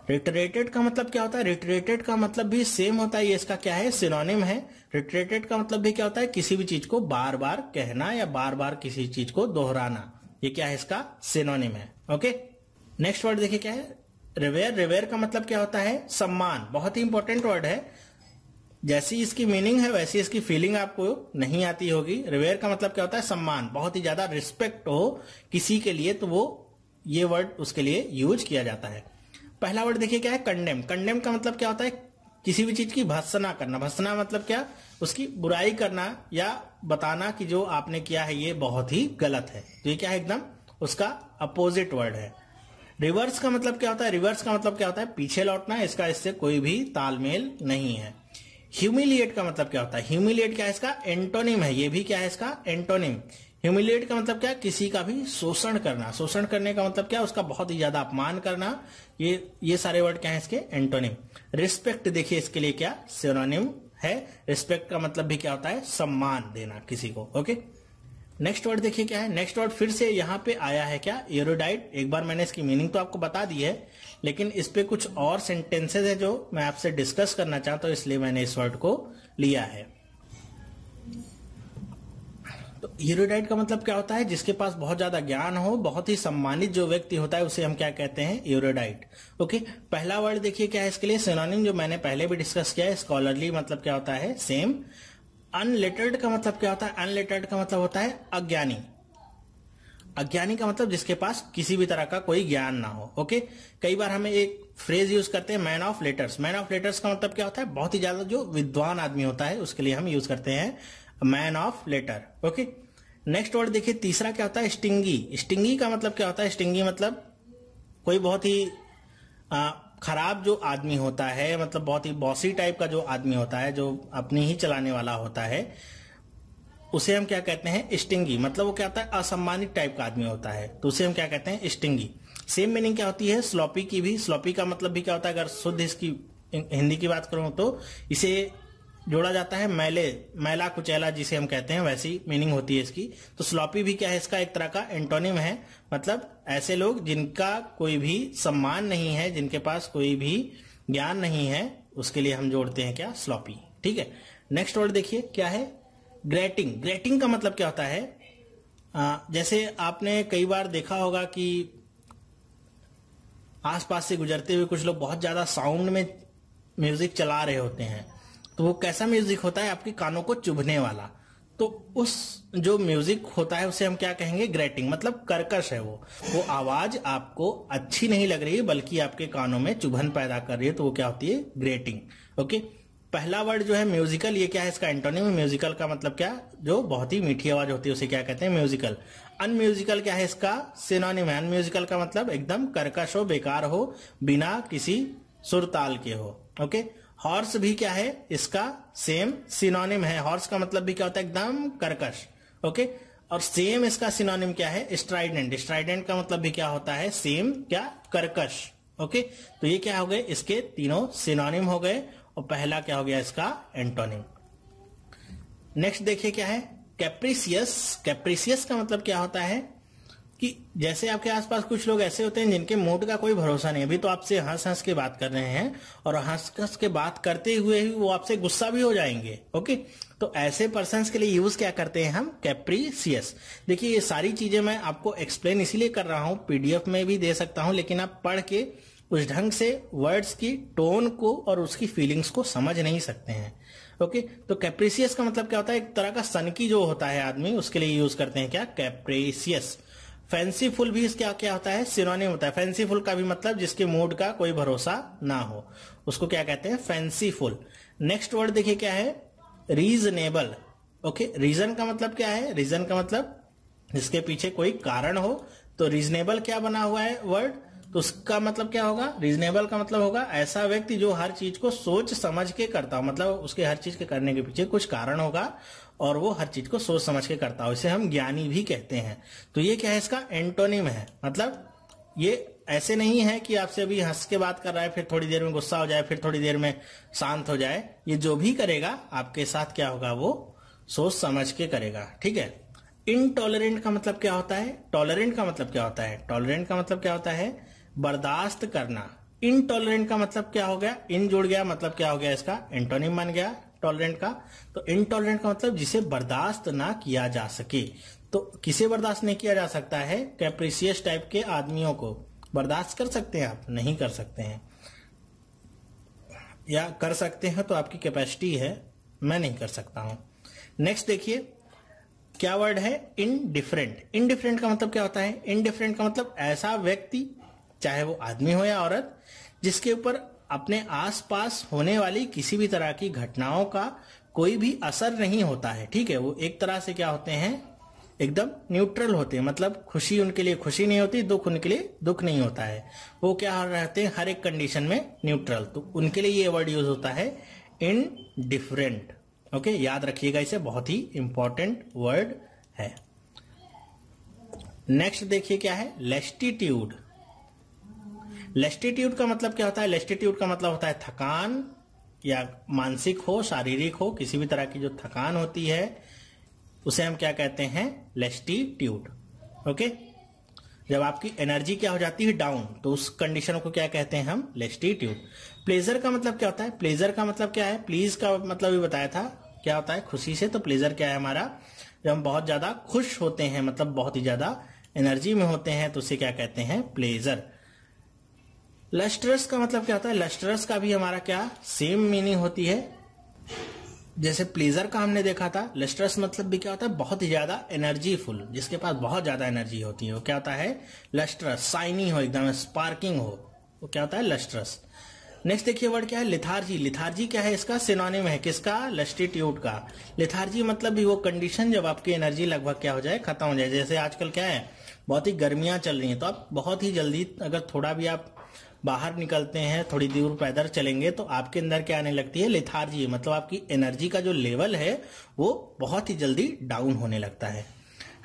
रिटरेटेड का मतलब क्या होता है? रिटरेटेड का मतलब भी सेम होता है, ये इसका क्या है? सिनोनिम है। रिटरेटेड का मतलब भी क्या होता है? किसी भी चीज को बार बार कहना या बार बार किसी चीज को दोहराना, ये क्या है? इसका सिनोनिम है। ओके, नेक्स्ट वर्ड देखिए क्या है? रिवेयर। रिवेयर का मतलब क्या होता है? सम्मान। बहुत ही इंपॉर्टेंट वर्ड है। जैसी इसकी मीनिंग है वैसी इसकी फीलिंग आपको नहीं आती होगी। रिवेयर का मतलब क्या होता है? सम्मान, बहुत ही ज्यादा रिस्पेक्ट हो किसी के लिए तो वो ये वर्ड उसके लिए यूज किया जाता है। पहला वर्ड देखिए क्या है? कंडेम। कंडेम का मतलब क्या होता है? किसी भी चीज की भर्त्सना करना। भर्त्सना मतलब क्या? उसकी बुराई करना या बताना कि जो आपने किया है ये बहुत ही गलत है। तो ये क्या है? एकदम उसका अपोजिट वर्ड है। रिवर्स का मतलब क्या होता है? रिवर्स का मतलब क्या होता है? पीछे लौटना। इसका इससे कोई भी तालमेल नहीं है। ह्यूमिलिएट का मतलब क्या होता है? ह्यूमिलिएट क्या है? इसका एंटोनिम है। ये भी क्या है? इसका एंटोनिम। ह्यूमिलिएट का मतलब क्या? किसी का भी शोषण करना। शोषण करने का मतलब क्या? उसका बहुत ही ज्यादा अपमान करना। ये सारे वर्ड क्या है इसके? एंटोनिम। रिस्पेक्ट देखिए इसके लिए क्या सिनोनिम है? रिस्पेक्ट का मतलब भी क्या होता है? सम्मान देना किसी को। ओके, नेक्स्ट वर्ड देखिए क्या है? नेक्स्ट वर्ड फिर से यहां पे आया है क्या? एरोडाइट। एक बार मैंने इसकी मीनिंग तो आपको बता दी है, लेकिन इस पे कुछ और सेंटेंसेज है जो मैं आपसे डिस्कस करना चाहता हूं, इसलिए मैंने इस वर्ड को लिया है। तो एरोडाइट का मतलब क्या होता है? जिसके पास बहुत ज्यादा ज्ञान हो, बहुत ही सम्मानित जो व्यक्ति होता है उसे हम क्या कहते हैं? एरोडाइट। ओके, पहला वर्ड देखिए क्या है इसके लिए? सिनोनिम जो मैंने पहले भी डिस्कस किया है। स्कॉलरली मतलब क्या होता है? सेम। अनलेटर्ड का मतलब क्या होता है? अनलेटर्ड का मतलब होता है अज्ञानी। अज्ञानी का मतलब जिसके पास किसी भी तरह का कोई ज्ञान ना हो। ओके, कई बार हमें एक फ्रेज यूज करते हैं man of letters. Man of letters का मतलब क्या होता है? बहुत ही ज्यादा जो विद्वान आदमी होता है उसके लिए हम यूज करते हैं man of letter. Okay, next word देखिए तीसरा क्या होता है? स्टिंगी। स्टिंगी का मतलब क्या होता है? स्टिंगी मतलब कोई बहुत ही खराब जो आदमी होता है, मतलब बहुत ही बॉसी टाइप का जो आदमी होता है, जो अपनी ही चलाने वाला होता है, उसे हम क्या कहते हैं? स्टिंगी। मतलब वो क्या होता है? असम्मानित टाइप का आदमी होता है, तो उसे हम क्या कहते हैं? स्टिंगी। सेम मीनिंग क्या होती है स्लॉपी की भी? स्लॉपी का मतलब भी क्या होता है? अगर शुद्ध इसकी हिंदी की बात करूं तो इसे जोड़ा जाता है मैले, मैला कुचैला जिसे हम कहते हैं, वैसी मीनिंग होती है इसकी। तो स्लॉपी भी क्या है? इसका एक तरह का एंटोनिम है। मतलब ऐसे लोग जिनका कोई भी सम्मान नहीं है, जिनके पास कोई भी ज्ञान नहीं है, उसके लिए हम जोड़ते हैं क्या? स्लॉपी। ठीक है, नेक्स्ट वर्ड देखिए क्या है? ग्रेटिंग। ग्रेटिंग का मतलब क्या होता है? जैसे आपने कई बार देखा होगा कि आसपास से गुजरते हुए कुछ लोग बहुत ज्यादा साउंड में म्यूजिक चला रहे होते हैं, तो वो कैसा म्यूजिक होता है? आपके कानों को चुभने वाला। तो उस जो म्यूजिक होता है उसे हम क्या कहेंगे? ग्रेटिंग। मतलब कर्कश है वो आवाज आपको अच्छी नहीं लग रही है बल्कि आपके कानों में चुभन पैदा कर रही है, तो वो क्या होती है? ग्रेटिंग। ओके, पहला वर्ड जो है म्यूजिकल, ये क्या है? इसका एंटोनिम है। म्यूजिकल का मतलब क्या? जो बहुत ही मीठी आवाज होती है उसे क्या कहते हैं? म्यूजिकल। अनम्यूजिकल क्या है? इसका सिनोनिम है। अनम्यूजिकल का मतलब एकदम कर्कश हो, बेकार हो, बिना किसी सुर ताल के हो। ओके, हॉर्स भी क्या है? इसका सेम सिनोनिम है। हॉर्स का मतलब भी क्या होता है? एकदम कर्कश। ओके, और सेम इसका सिनोनिम क्या है? स्ट्राइडेंट। स्ट्राइडेंट का मतलब भी क्या होता है? सेम क्या? कर्कश। ओके, तो ये क्या हो गए? इसके तीनों सिनोनिम हो गए, और पहला क्या हो गया? इसका एंटोनिम। नेक्स्ट देखिए क्या है? कैप्रिसियस। कैप्रिसियस का मतलब क्या होता है? कि जैसे आपके आसपास कुछ लोग ऐसे होते हैं जिनके मूड का कोई भरोसा नहीं। अभी तो आपसे हंस हंस के बात कर रहे हैं, और हंस हंस के बात करते हुए ही वो आपसे गुस्सा भी हो जाएंगे। ओके, तो ऐसे पर्सन्स के लिए यूज क्या करते हैं हम? कैप्रिसियस। देखिए ये सारी चीजें मैं आपको एक्सप्लेन इसीलिए कर रहा हूं, पीडीएफ में भी दे सकता हूं, लेकिन आप पढ़ के उस ढंग से वर्ड्स की टोन को और उसकी फीलिंग्स को समझ नहीं सकते हैं। ओके, तो कैप्रिसियस का मतलब क्या होता है? एक तरह का सनकी जो होता है आदमी, उसके लिए यूज करते हैं क्या? कैप्रिसियस। फैंसीफुल भी इसका क्या होता है? सिनोनिम होता है। फैंसीफुल का भी मतलब जिसके मूड का कोई भरोसा ना हो, उसको क्या कहते हैं? फैंसीफुल। नेक्स्ट वर्ड देखिए क्या है? रीजनेबल। ओके, रीजन का मतलब क्या है? रीजन का मतलब जिसके पीछे कोई कारण हो। तो रीजनेबल क्या बना हुआ है वर्ड? तो उसका मतलब क्या होगा? रीजनेबल का मतलब होगा ऐसा व्यक्ति जो हर चीज को सोच समझ के करता हो, मतलब उसके हर चीज के करने के पीछे कुछ कारण होगा और वो हर चीज को सोच समझ के करता हो, इसे हम ज्ञानी भी कहते हैं। तो ये क्या है? इसका एंटोनिम है। मतलब ये ऐसे नहीं है कि आपसे अभी हंस के बात कर रहा है, फिर थोड़ी देर में गुस्सा हो जाए, फिर थोड़ी देर में शांत हो जाए। ये जो भी करेगा आपके साथ क्या होगा? वो सोच समझ के करेगा। ठीक है। इनटॉलरेंट का मतलब क्या होता है? टॉलरेंट का मतलब क्या होता है? टॉलरेंट का मतलब क्या होता है? बर्दाश्त करना। इनटॉलरेंट का मतलब क्या हो गया, इन जुड़ गया, मतलब क्या हो गया इसका एंटोनिम बन गया टॉलरेंट का। तो इनटॉलरेंट का मतलब जिसे बर्दाश्त ना किया जा सके। तो किसे बर्दाश्त नहीं किया जा सकता है, कैप्रिसियस टाइप के आदमियों को। बर्दाश्त कर सकते हैं आप, नहीं कर सकते हैं, या कर सकते हैं तो आपकी कैपेसिटी है, मैं नहीं कर सकता हूं। नेक्स्ट देखिए क्या वर्ड है, इनडिफरेंट। इनडिफरेंट का मतलब क्या होता है, इनडिफरेंट का मतलब ऐसा व्यक्ति, चाहे वो आदमी हो या औरत, जिसके ऊपर अपने आसपास होने वाली किसी भी तरह की घटनाओं का कोई भी असर नहीं होता है। ठीक है, वो एक तरह से क्या होते हैं, एकदम न्यूट्रल होते हैं, मतलब खुशी उनके लिए खुशी नहीं होती, दुख उनके लिए दुख नहीं होता है, वो क्या रहते हैं हर एक कंडीशन में न्यूट्रल। तो उनके लिए ये वर्ड यूज होता है इनडिफरेंट। ओके, याद रखिएगा इसे, बहुत ही इंपॉर्टेंट वर्ड है। नेक्स्ट देखिए क्या है, लेस्टिट्यूड। लेस्टिट्यूड का मतलब क्या होता है, लेस्टिट्यूड का मतलब होता है थकान, या मानसिक हो, शारीरिक हो, किसी भी तरह की जो थकान होती है उसे हम क्या कहते हैं, लेस्टिट्यूड। ओके, जब आपकी एनर्जी क्या हो जाती है डाउन, तो उस कंडीशन को क्या कहते हैं हम, लेस्टिट्यूड। प्लेजर का मतलब क्या होता है, प्लेजर का मतलब क्या है, प्लीज का मतलब भी बताया था, क्या होता है खुशी से। तो प्लेजर क्या है हमारा, जब हम बहुत ज्यादा खुश होते हैं, मतलब बहुत ही ज्यादा एनर्जी में होते हैं, तो उसे क्या कहते हैं, प्लेजर। लस्ट्रस का मतलब क्या होता है, लस्ट्रस का भी हमारा क्या सेम मीनिंग होती है, जैसे प्लेजर का हमने देखा था। लस्ट्रस मतलब भी क्या होता है, बहुत ही ज्यादा एनर्जीफुल, जिसके पास बहुत ज्यादा एनर्जी होती है, वो क्या होता है लस्ट्रस। साइनी हो, एकदम स्पार्किंग हो, वो क्या होता है लस्ट्रस। नेक्स्ट देखिए वर्ड क्या है, लिथार्जी। लिथार्जी क्या है, इसका सिनोनिम है किसका, लेस्टिट्यूड का। लिथार्जी मतलब भी वो कंडीशन जब आपकी एनर्जी लगभग क्या हो जाए, खत्म हो जाए। जैसे आजकल क्या है, बहुत ही गर्मियां चल रही हैं, तो आप बहुत ही जल्दी अगर थोड़ा भी आप बाहर निकलते हैं, थोड़ी दूर पैदल चलेंगे, तो आपके अंदर क्या आने लगती है, लेथार्जी, मतलब आपकी एनर्जी का जो लेवल है वो बहुत ही जल्दी डाउन होने लगता है।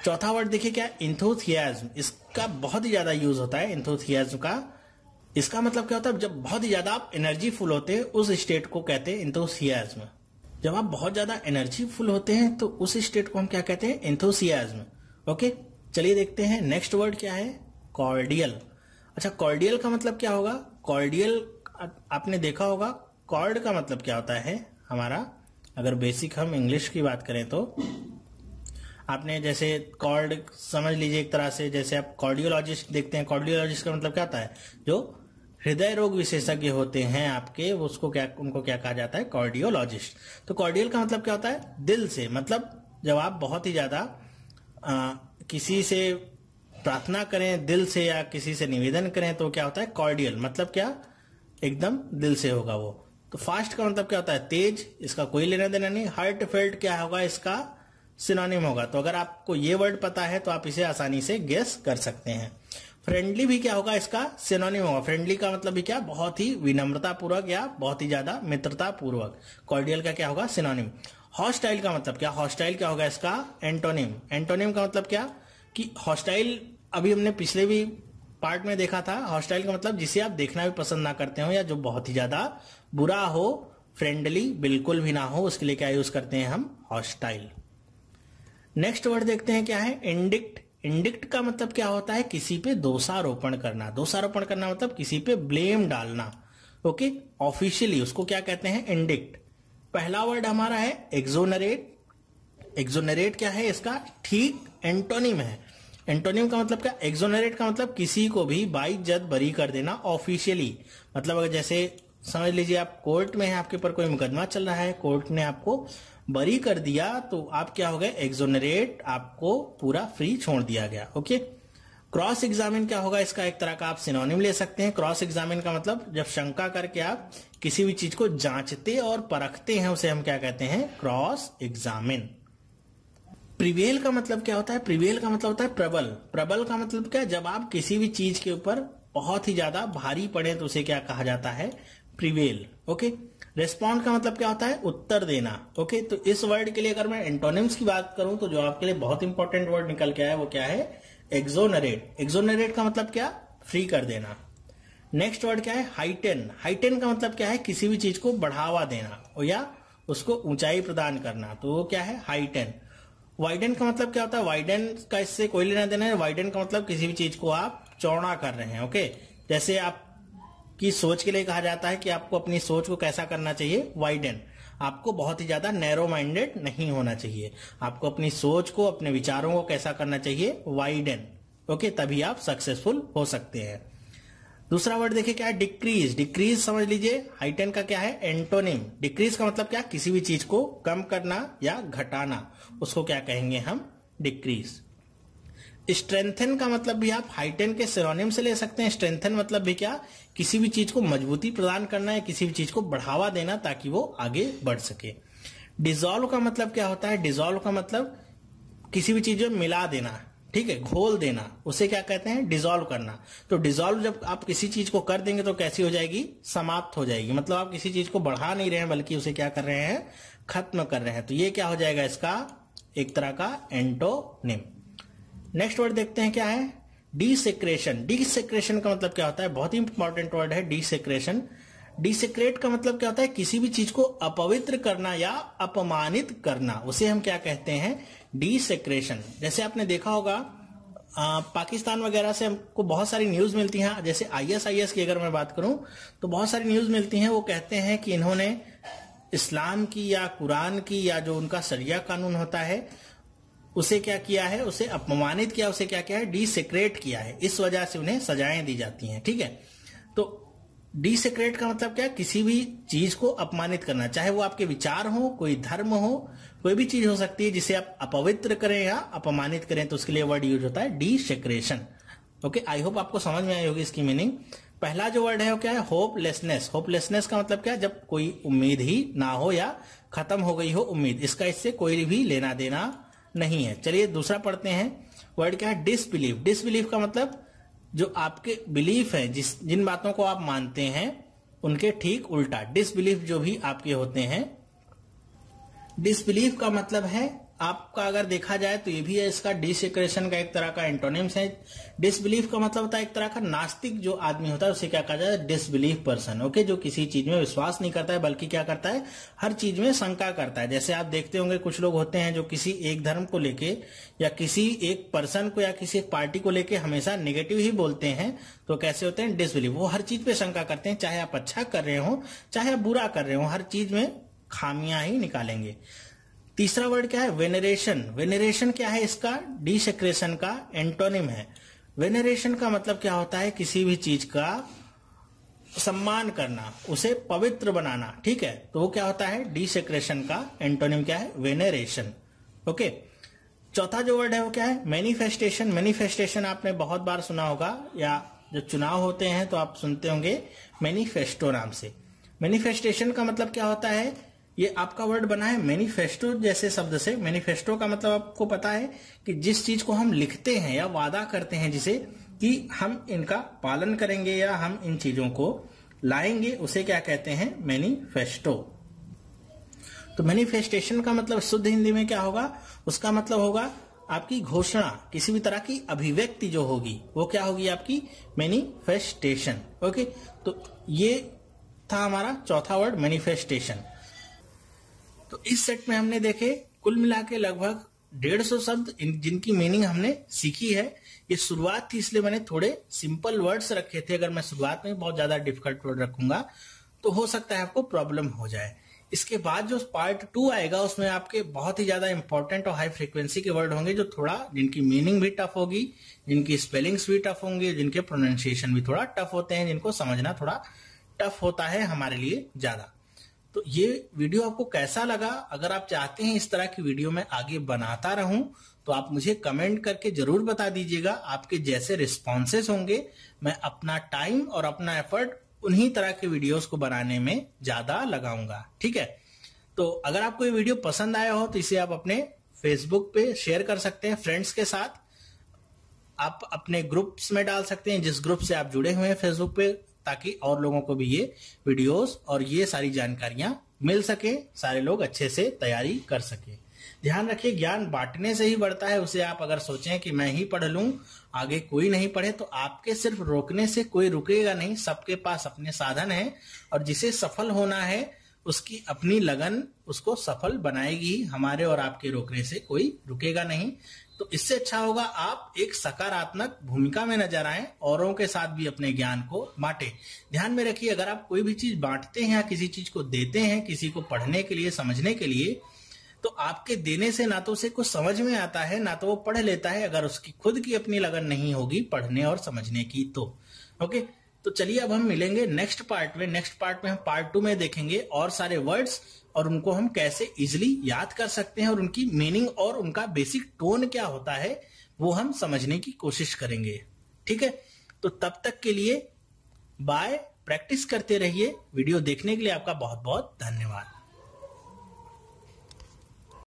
चौथा वर्ड देखिए क्या, इंथुसियाज्म। इसका बहुत ही ज्यादा यूज होता है इंथुसियाज्म का। इसका मतलब क्या होता है, जब बहुत ही ज्यादा आप एनर्जी फुल होते हैं उस स्टेट को कहते हैं इंथुसियाज्म। जब आप बहुत ज्यादा एनर्जी फुल होते हैं तो उस स्टेट को हम क्या कहते हैं, इंथुसियाज्म। ओके, चलिए देखते हैं नेक्स्ट वर्ड क्या है, कॉर्डियल। अच्छा, कॉर्डियल का मतलब क्या होगा, कॉर्डियल आपने देखा होगा, कॉर्ड का मतलब क्या होता है हमारा, अगर बेसिक हम इंग्लिश की बात करें तो आपने जैसे कॉर्ड समझ लीजिए एक तरह से, जैसे आप कार्डियोलॉजिस्ट देखते हैं, कार्डियोलॉजिस्ट का मतलब क्या होता है, जो हृदय रोग विशेषज्ञ होते हैं आपके, उसको क्या, उनको क्या कहा जाता है, कार्डियोलॉजिस्ट। तो कार्डियल का मतलब क्या होता है, दिल से, मतलब जब आप बहुत ही ज्यादा किसी से प्रार्थना करें दिल से, या किसी से निवेदन करें, तो क्या होता है कॉर्डियल, मतलब क्या एकदम दिल से होगा वो। तो फास्ट का मतलब क्या होता है, तेज, इसका कोई लेना देना नहीं। हार्ट फेल्ट क्या होगा, इसका सिनोनिम होगा। तो अगर आपको ये वर्ड पता है तो आप इसे आसानी से गेस कर सकते हैं। फ्रेंडली भी क्या होगा, इसका सिनोनिम होगा। फ्रेंडली का मतलब भी क्या, बहुत ही विनम्रता पूर्वक या बहुत ही ज्यादा मित्रता पूर्वक। कॉर्डियल का क्या होगा, सिनोनिम। हॉस्टाइल का मतलब क्या, हॉस्टाइल क्या होगा, इसका एंटोनिम। एंटोनिम का मतलब क्या, कि हॉस्टाइल अभी हमने पिछले भी पार्ट में देखा था, हॉस्टाइल का मतलब जिसे आप देखना भी पसंद ना करते हो, या जो बहुत ही ज्यादा बुरा हो। फ्रेंडली बिल्कुल भी ना हो, उसके लिए क्या यूज करते हैं हम, हॉस्टाइल। नेक्स्ट वर्ड देखते हैं क्या है, इंडिक्ट। इंडिक्ट का मतलब क्या होता है, किसी पे दोषारोपण करना। दोषारोपण करना मतलब किसी पे ब्लेम डालना। ओके, ऑफिशियली उसको क्या कहते हैं, इंडिक्ट। पहला वर्ड हमारा है एक्सोनरेट। एक्सोनरेट क्या है, इसका ठीक एंटोनिम है। एंटोनिम का मतलब क्या, एक्सोनरेट का मतलब किसी को भी बाइज्जत बरी कर देना ऑफिशियली। मतलब अगर जैसे समझ लीजिए आप कोर्ट में हैं, आपके ऊपर कोई मुकदमा चल रहा है, कोर्ट ने आपको बरी कर दिया, तो आप क्या हो गए, एक्सोनरेट, आपको पूरा फ्री छोड़ दिया गया। ओके, क्रॉस एग्जामिन क्या होगा, इसका एक तरह का आप सिनोनिम ले सकते हैं। क्रॉस एग्जामिन का मतलब जब शंका करके आप किसी भी चीज को जांचते और परखते हैं, उसे हम क्या कहते हैं, क्रॉस एग्जामिन। प्रिवेल का मतलब क्या होता है, प्रिवेल का मतलब होता है प्रबल। प्रबल का मतलब क्या, जब आप किसी भी चीज के ऊपर बहुत ही ज्यादा भारी पड़े तो उसे क्या कहा जाता है, प्रिवेल। ओके, रेस्पॉन्ड का मतलब क्या होता है, उत्तर देना। ओके, तो इस वर्ड के लिए अगर मैं एंटोनिम्स की बात करूं तो जो आपके लिए बहुत इंपॉर्टेंट वर्ड निकल के आया वो क्या है, एक्सोनरेट। एक्सोनरेट का मतलब क्या, फ्री कर देना। नेक्स्ट वर्ड क्या है, हाइटेन। हाइटेन का मतलब क्या है, किसी भी चीज को बढ़ावा देना या उसको ऊंचाई प्रदान करना, तो वो क्या है, हाइटेन। वाइडन का मतलब क्या होता है, वाइडन का इससे कोई लेना देना है। वाइडन का मतलब किसी भी चीज को आप चौड़ा कर रहे हैं। ओके, जैसे आप की सोच के लिए कहा जाता है कि आपको अपनी सोच को कैसा करना चाहिए, वाइडन। आपको बहुत ही ज्यादा नैरो माइंडेड नहीं होना चाहिए, आपको अपनी सोच को, अपने विचारों को कैसा करना चाहिए, वाइडन। ओके, तभी आप सक्सेसफुल हो सकते हैं। दूसरा वर्ड देखिए क्या है, डिक्रीज। डिक्रीज समझ लीजिए, हाइटन का क्या है, एंटोनिम। डिक्रीज का मतलब क्या, किसी भी चीज को कम करना या घटाना, उसको क्या कहेंगे हम, डिक्रीज। स्ट्रेंथन का मतलब भी आप हाइटन के सिनोनिम से ले सकते हैं। स्ट्रेंथन मतलब भी क्या, किसी भी चीज को मजबूती प्रदान करना है, किसी भी चीज को बढ़ावा देना ताकि वो आगे बढ़ सके। डिसॉल्व का मतलब क्या होता है, डिसॉल्व का मतलब किसी भी चीज में मिला देना, ठीक है, घोल देना, उसे क्या कहते हैं, डिसॉल्व करना। तो डिसॉल्व जब आप किसी चीज को कर देंगे तो कैसी हो जाएगी, समाप्त हो जाएगी। मतलब आप किसी चीज को बढ़ा नहीं रहे हैं बल्कि उसे क्या कर रहे हैं, खत्म कर रहे हैं। तो ये क्या हो जाएगा, इसका एक तरह का एंटोनिम। नेक्स्ट वर्ड देखते हैं क्या है, डिसेक्रेशन। डिसेक्रेशन का मतलब क्या होता है, बहुत ही इंपॉर्टेंट वर्ड है डिसेक्रेशन। डिसेक्रेट का मतलब क्या होता है, किसी भी चीज को अपवित्र करना या अपमानित करना, उसे हम क्या कहते हैं, डिसेक्रेशन। जैसे आपने देखा होगा पाकिस्तान वगैरह से हमको बहुत सारी न्यूज मिलती हैं, जैसे ISIS की अगर मैं बात करूं तो बहुत सारी न्यूज मिलती हैं, वो कहते हैं कि इन्होंने इस्लाम की या कुरान की या जो उनका शरिया कानून होता है उसे क्या किया है, उसे अपमानित किया, उसे क्या किया है, डिसेक्रेट किया है। इस वजह से उन्हें सजाएं दी जाती हैं, ठीक है। तो डिसेक्रेट का मतलब क्या, किसी भी चीज को अपमानित करना, चाहे वो आपके विचार हो, कोई धर्म हो, कोई भी चीज हो सकती है जिसे आप अपवित्र करें या अपमानित करें, तो उसके लिए वर्ड यूज होता है डिसेक्रेशन। ओके, आई होप आपको समझ में आई होगी इसकी मीनिंग। पहला जो वर्ड है वो क्या है, होपलेसनेस। होपलेसनेस का मतलब क्या, जब कोई उम्मीद ही ना हो या खत्म हो गई हो उम्मीद, इसका इससे कोई भी लेना देना नहीं है। चलिए दूसरा पढ़ते हैं, वर्ड क्या है, डिसबिलीफ। डिसबिलीफ का मतलब जो आपके बिलीफ है, जिन बातों को आप मानते हैं उनके ठीक उल्टा, डिसबिलीफ जो भी आपके होते हैं। डिसबिलीफ का मतलब है आपका, अगर देखा जाए तो ये भी है, इसका डिसेक्रेशन का एक तरह का एंटोनिम्स है। डिसबिलीफ का मतलब होता है एक तरह का नास्तिक जो आदमी होता है उसे क्या कहा जाता है, डिसबिलीफ पर्सन। ओके, जो किसी चीज में विश्वास नहीं करता है बल्कि क्या करता है, हर चीज में शंका करता है। जैसे आप देखते होंगे कुछ लोग होते हैं जो किसी एक धर्म को लेके या किसी एक पर्सन को या किसी एक पार्टी को लेके हमेशा नेगेटिव ही बोलते हैं, तो कैसे होते हैं, डिसबिलीफ। वो हर चीज पे शंका करते हैं, चाहे आप अच्छा कर रहे हो चाहे आप बुरा कर रहे हो, हर चीज में खामियां ही निकालेंगे। तीसरा वर्ड क्या है, वेनरेशन। वेनरेशन क्या है, इसका डिसेक्रेशन का एंटोनिम है। वेनरेशन का मतलब क्या होता है, किसी भी चीज का सम्मान करना, उसे पवित्र बनाना, ठीक है। तो वो क्या होता है, डिसेक्रेशन का एंटोनिम क्या है, वेनरेशन। ओके, चौथा जो वर्ड है वो क्या है, मैनिफेस्टेशन। मैनिफेस्टेशन आपने बहुत बार सुना होगा, या जब चुनाव होते हैं तो आप सुनते होंगे मैनिफेस्टो नाम से। मैनिफेस्टेशन का मतलब क्या होता है, ये आपका वर्ड बना है मैनिफेस्टो जैसे शब्द से। मैनिफेस्टो का मतलब आपको पता है कि जिस चीज को हम लिखते हैं या वादा करते हैं जिसे कि हम इनका पालन करेंगे या हम इन चीजों को लाएंगे, उसे क्या कहते हैं, मैनिफेस्टो। तो मैनिफेस्टेशन का मतलब शुद्ध हिंदी में क्या होगा, उसका मतलब होगा आपकी घोषणा, किसी भी तरह की अभिव्यक्ति जो होगी वो क्या होगी, आपकी मैनिफेस्टेशन। ओके, तो ये था हमारा चौथा वर्ड, मैनिफेस्टेशन। तो इस सेट में हमने देखे कुल मिला के लगभग 150 शब्द जिनकी मीनिंग हमने सीखी है। ये शुरुआत थी इसलिए मैंने थोड़े सिंपल वर्ड्स रखे थे। अगर मैं शुरुआत में बहुत ज्यादा डिफिकल्ट वर्ड रखूंगा तो हो सकता है आपको प्रॉब्लम हो जाए। इसके बाद जो पार्ट 2 आएगा उसमें आपके बहुत ही ज्यादा इंपॉर्टेंट और हाई फ्रीक्वेंसी के वर्ड होंगे, जो थोड़ा जिनकी मीनिंग भी टफ होगी, जिनकी स्पेलिंग्स भी टफ होंगे, जिनके प्रोनाउंसिएशन भी थोड़ा टफ होते हैं, जिनको समझना थोड़ा टफ होता है हमारे लिए ज्यादा। तो ये वीडियो आपको कैसा लगा, अगर आप चाहते हैं इस तरह की वीडियो मैं आगे बनाता रहूं तो आप मुझे कमेंट करके जरूर बता दीजिएगा। आपके जैसे रिस्पॉन्सेस होंगे मैं अपना टाइम और अपना एफर्ट उन्हीं तरह के वीडियोस को बनाने में ज्यादा लगाऊंगा, ठीक है। तो अगर आपको ये वीडियो पसंद आया हो तो इसे आप अपने फेसबुक पे शेयर कर सकते हैं फ्रेंड्स के साथ, आप अपने ग्रुप्स में डाल सकते हैं जिस ग्रुप से आप जुड़े हुए हैं फेसबुक पे, ताकि और लोगों को भी ये वीडियोस और ये सारी जानकारियां मिल सके, सारे लोग अच्छे से तैयारी कर सके। ध्यान रखिए, ज्ञान बांटने से ही बढ़ता है। उसे आप अगर सोचें कि मैं ही पढ़ लूं आगे कोई नहीं पढ़े, तो आपके सिर्फ रोकने से कोई रुकेगा नहीं। सबके पास अपने साधन है और जिसे सफल होना है उसकी अपनी लगन उसको सफल बनाएगी। हमारे और आपके रोकने से कोई रुकेगा नहीं। तो इससे अच्छा होगा आप एक सकारात्मक भूमिका में नजर आए, औरों के साथ भी अपने ज्ञान को बांटे। ध्यान में रखिए, अगर आप कोई भी चीज बांटते हैं या किसी चीज को देते हैं किसी को पढ़ने के लिए, समझने के लिए, तो आपके देने से ना तो उसे कुछ समझ में आता है ना तो वो पढ़ लेता है, अगर उसकी खुद की अपनी लगन नहीं होगी पढ़ने और समझने की तो। ओके, तो चलिए अब हम मिलेंगे नेक्स्ट पार्ट में। नेक्स्ट पार्ट में हम पार्ट 2 में देखेंगे और सारे वर्ड्स और उनको हम कैसे इजिली याद कर सकते हैं और उनकी मीनिंग और उनका बेसिक टोन क्या होता है वो हम समझने की कोशिश करेंगे। ठीक है, तो तब तक के लिए बाय। प्रैक्टिस करते रहिए। वीडियो देखने के लिए आपका बहुत बहुत धन्यवाद।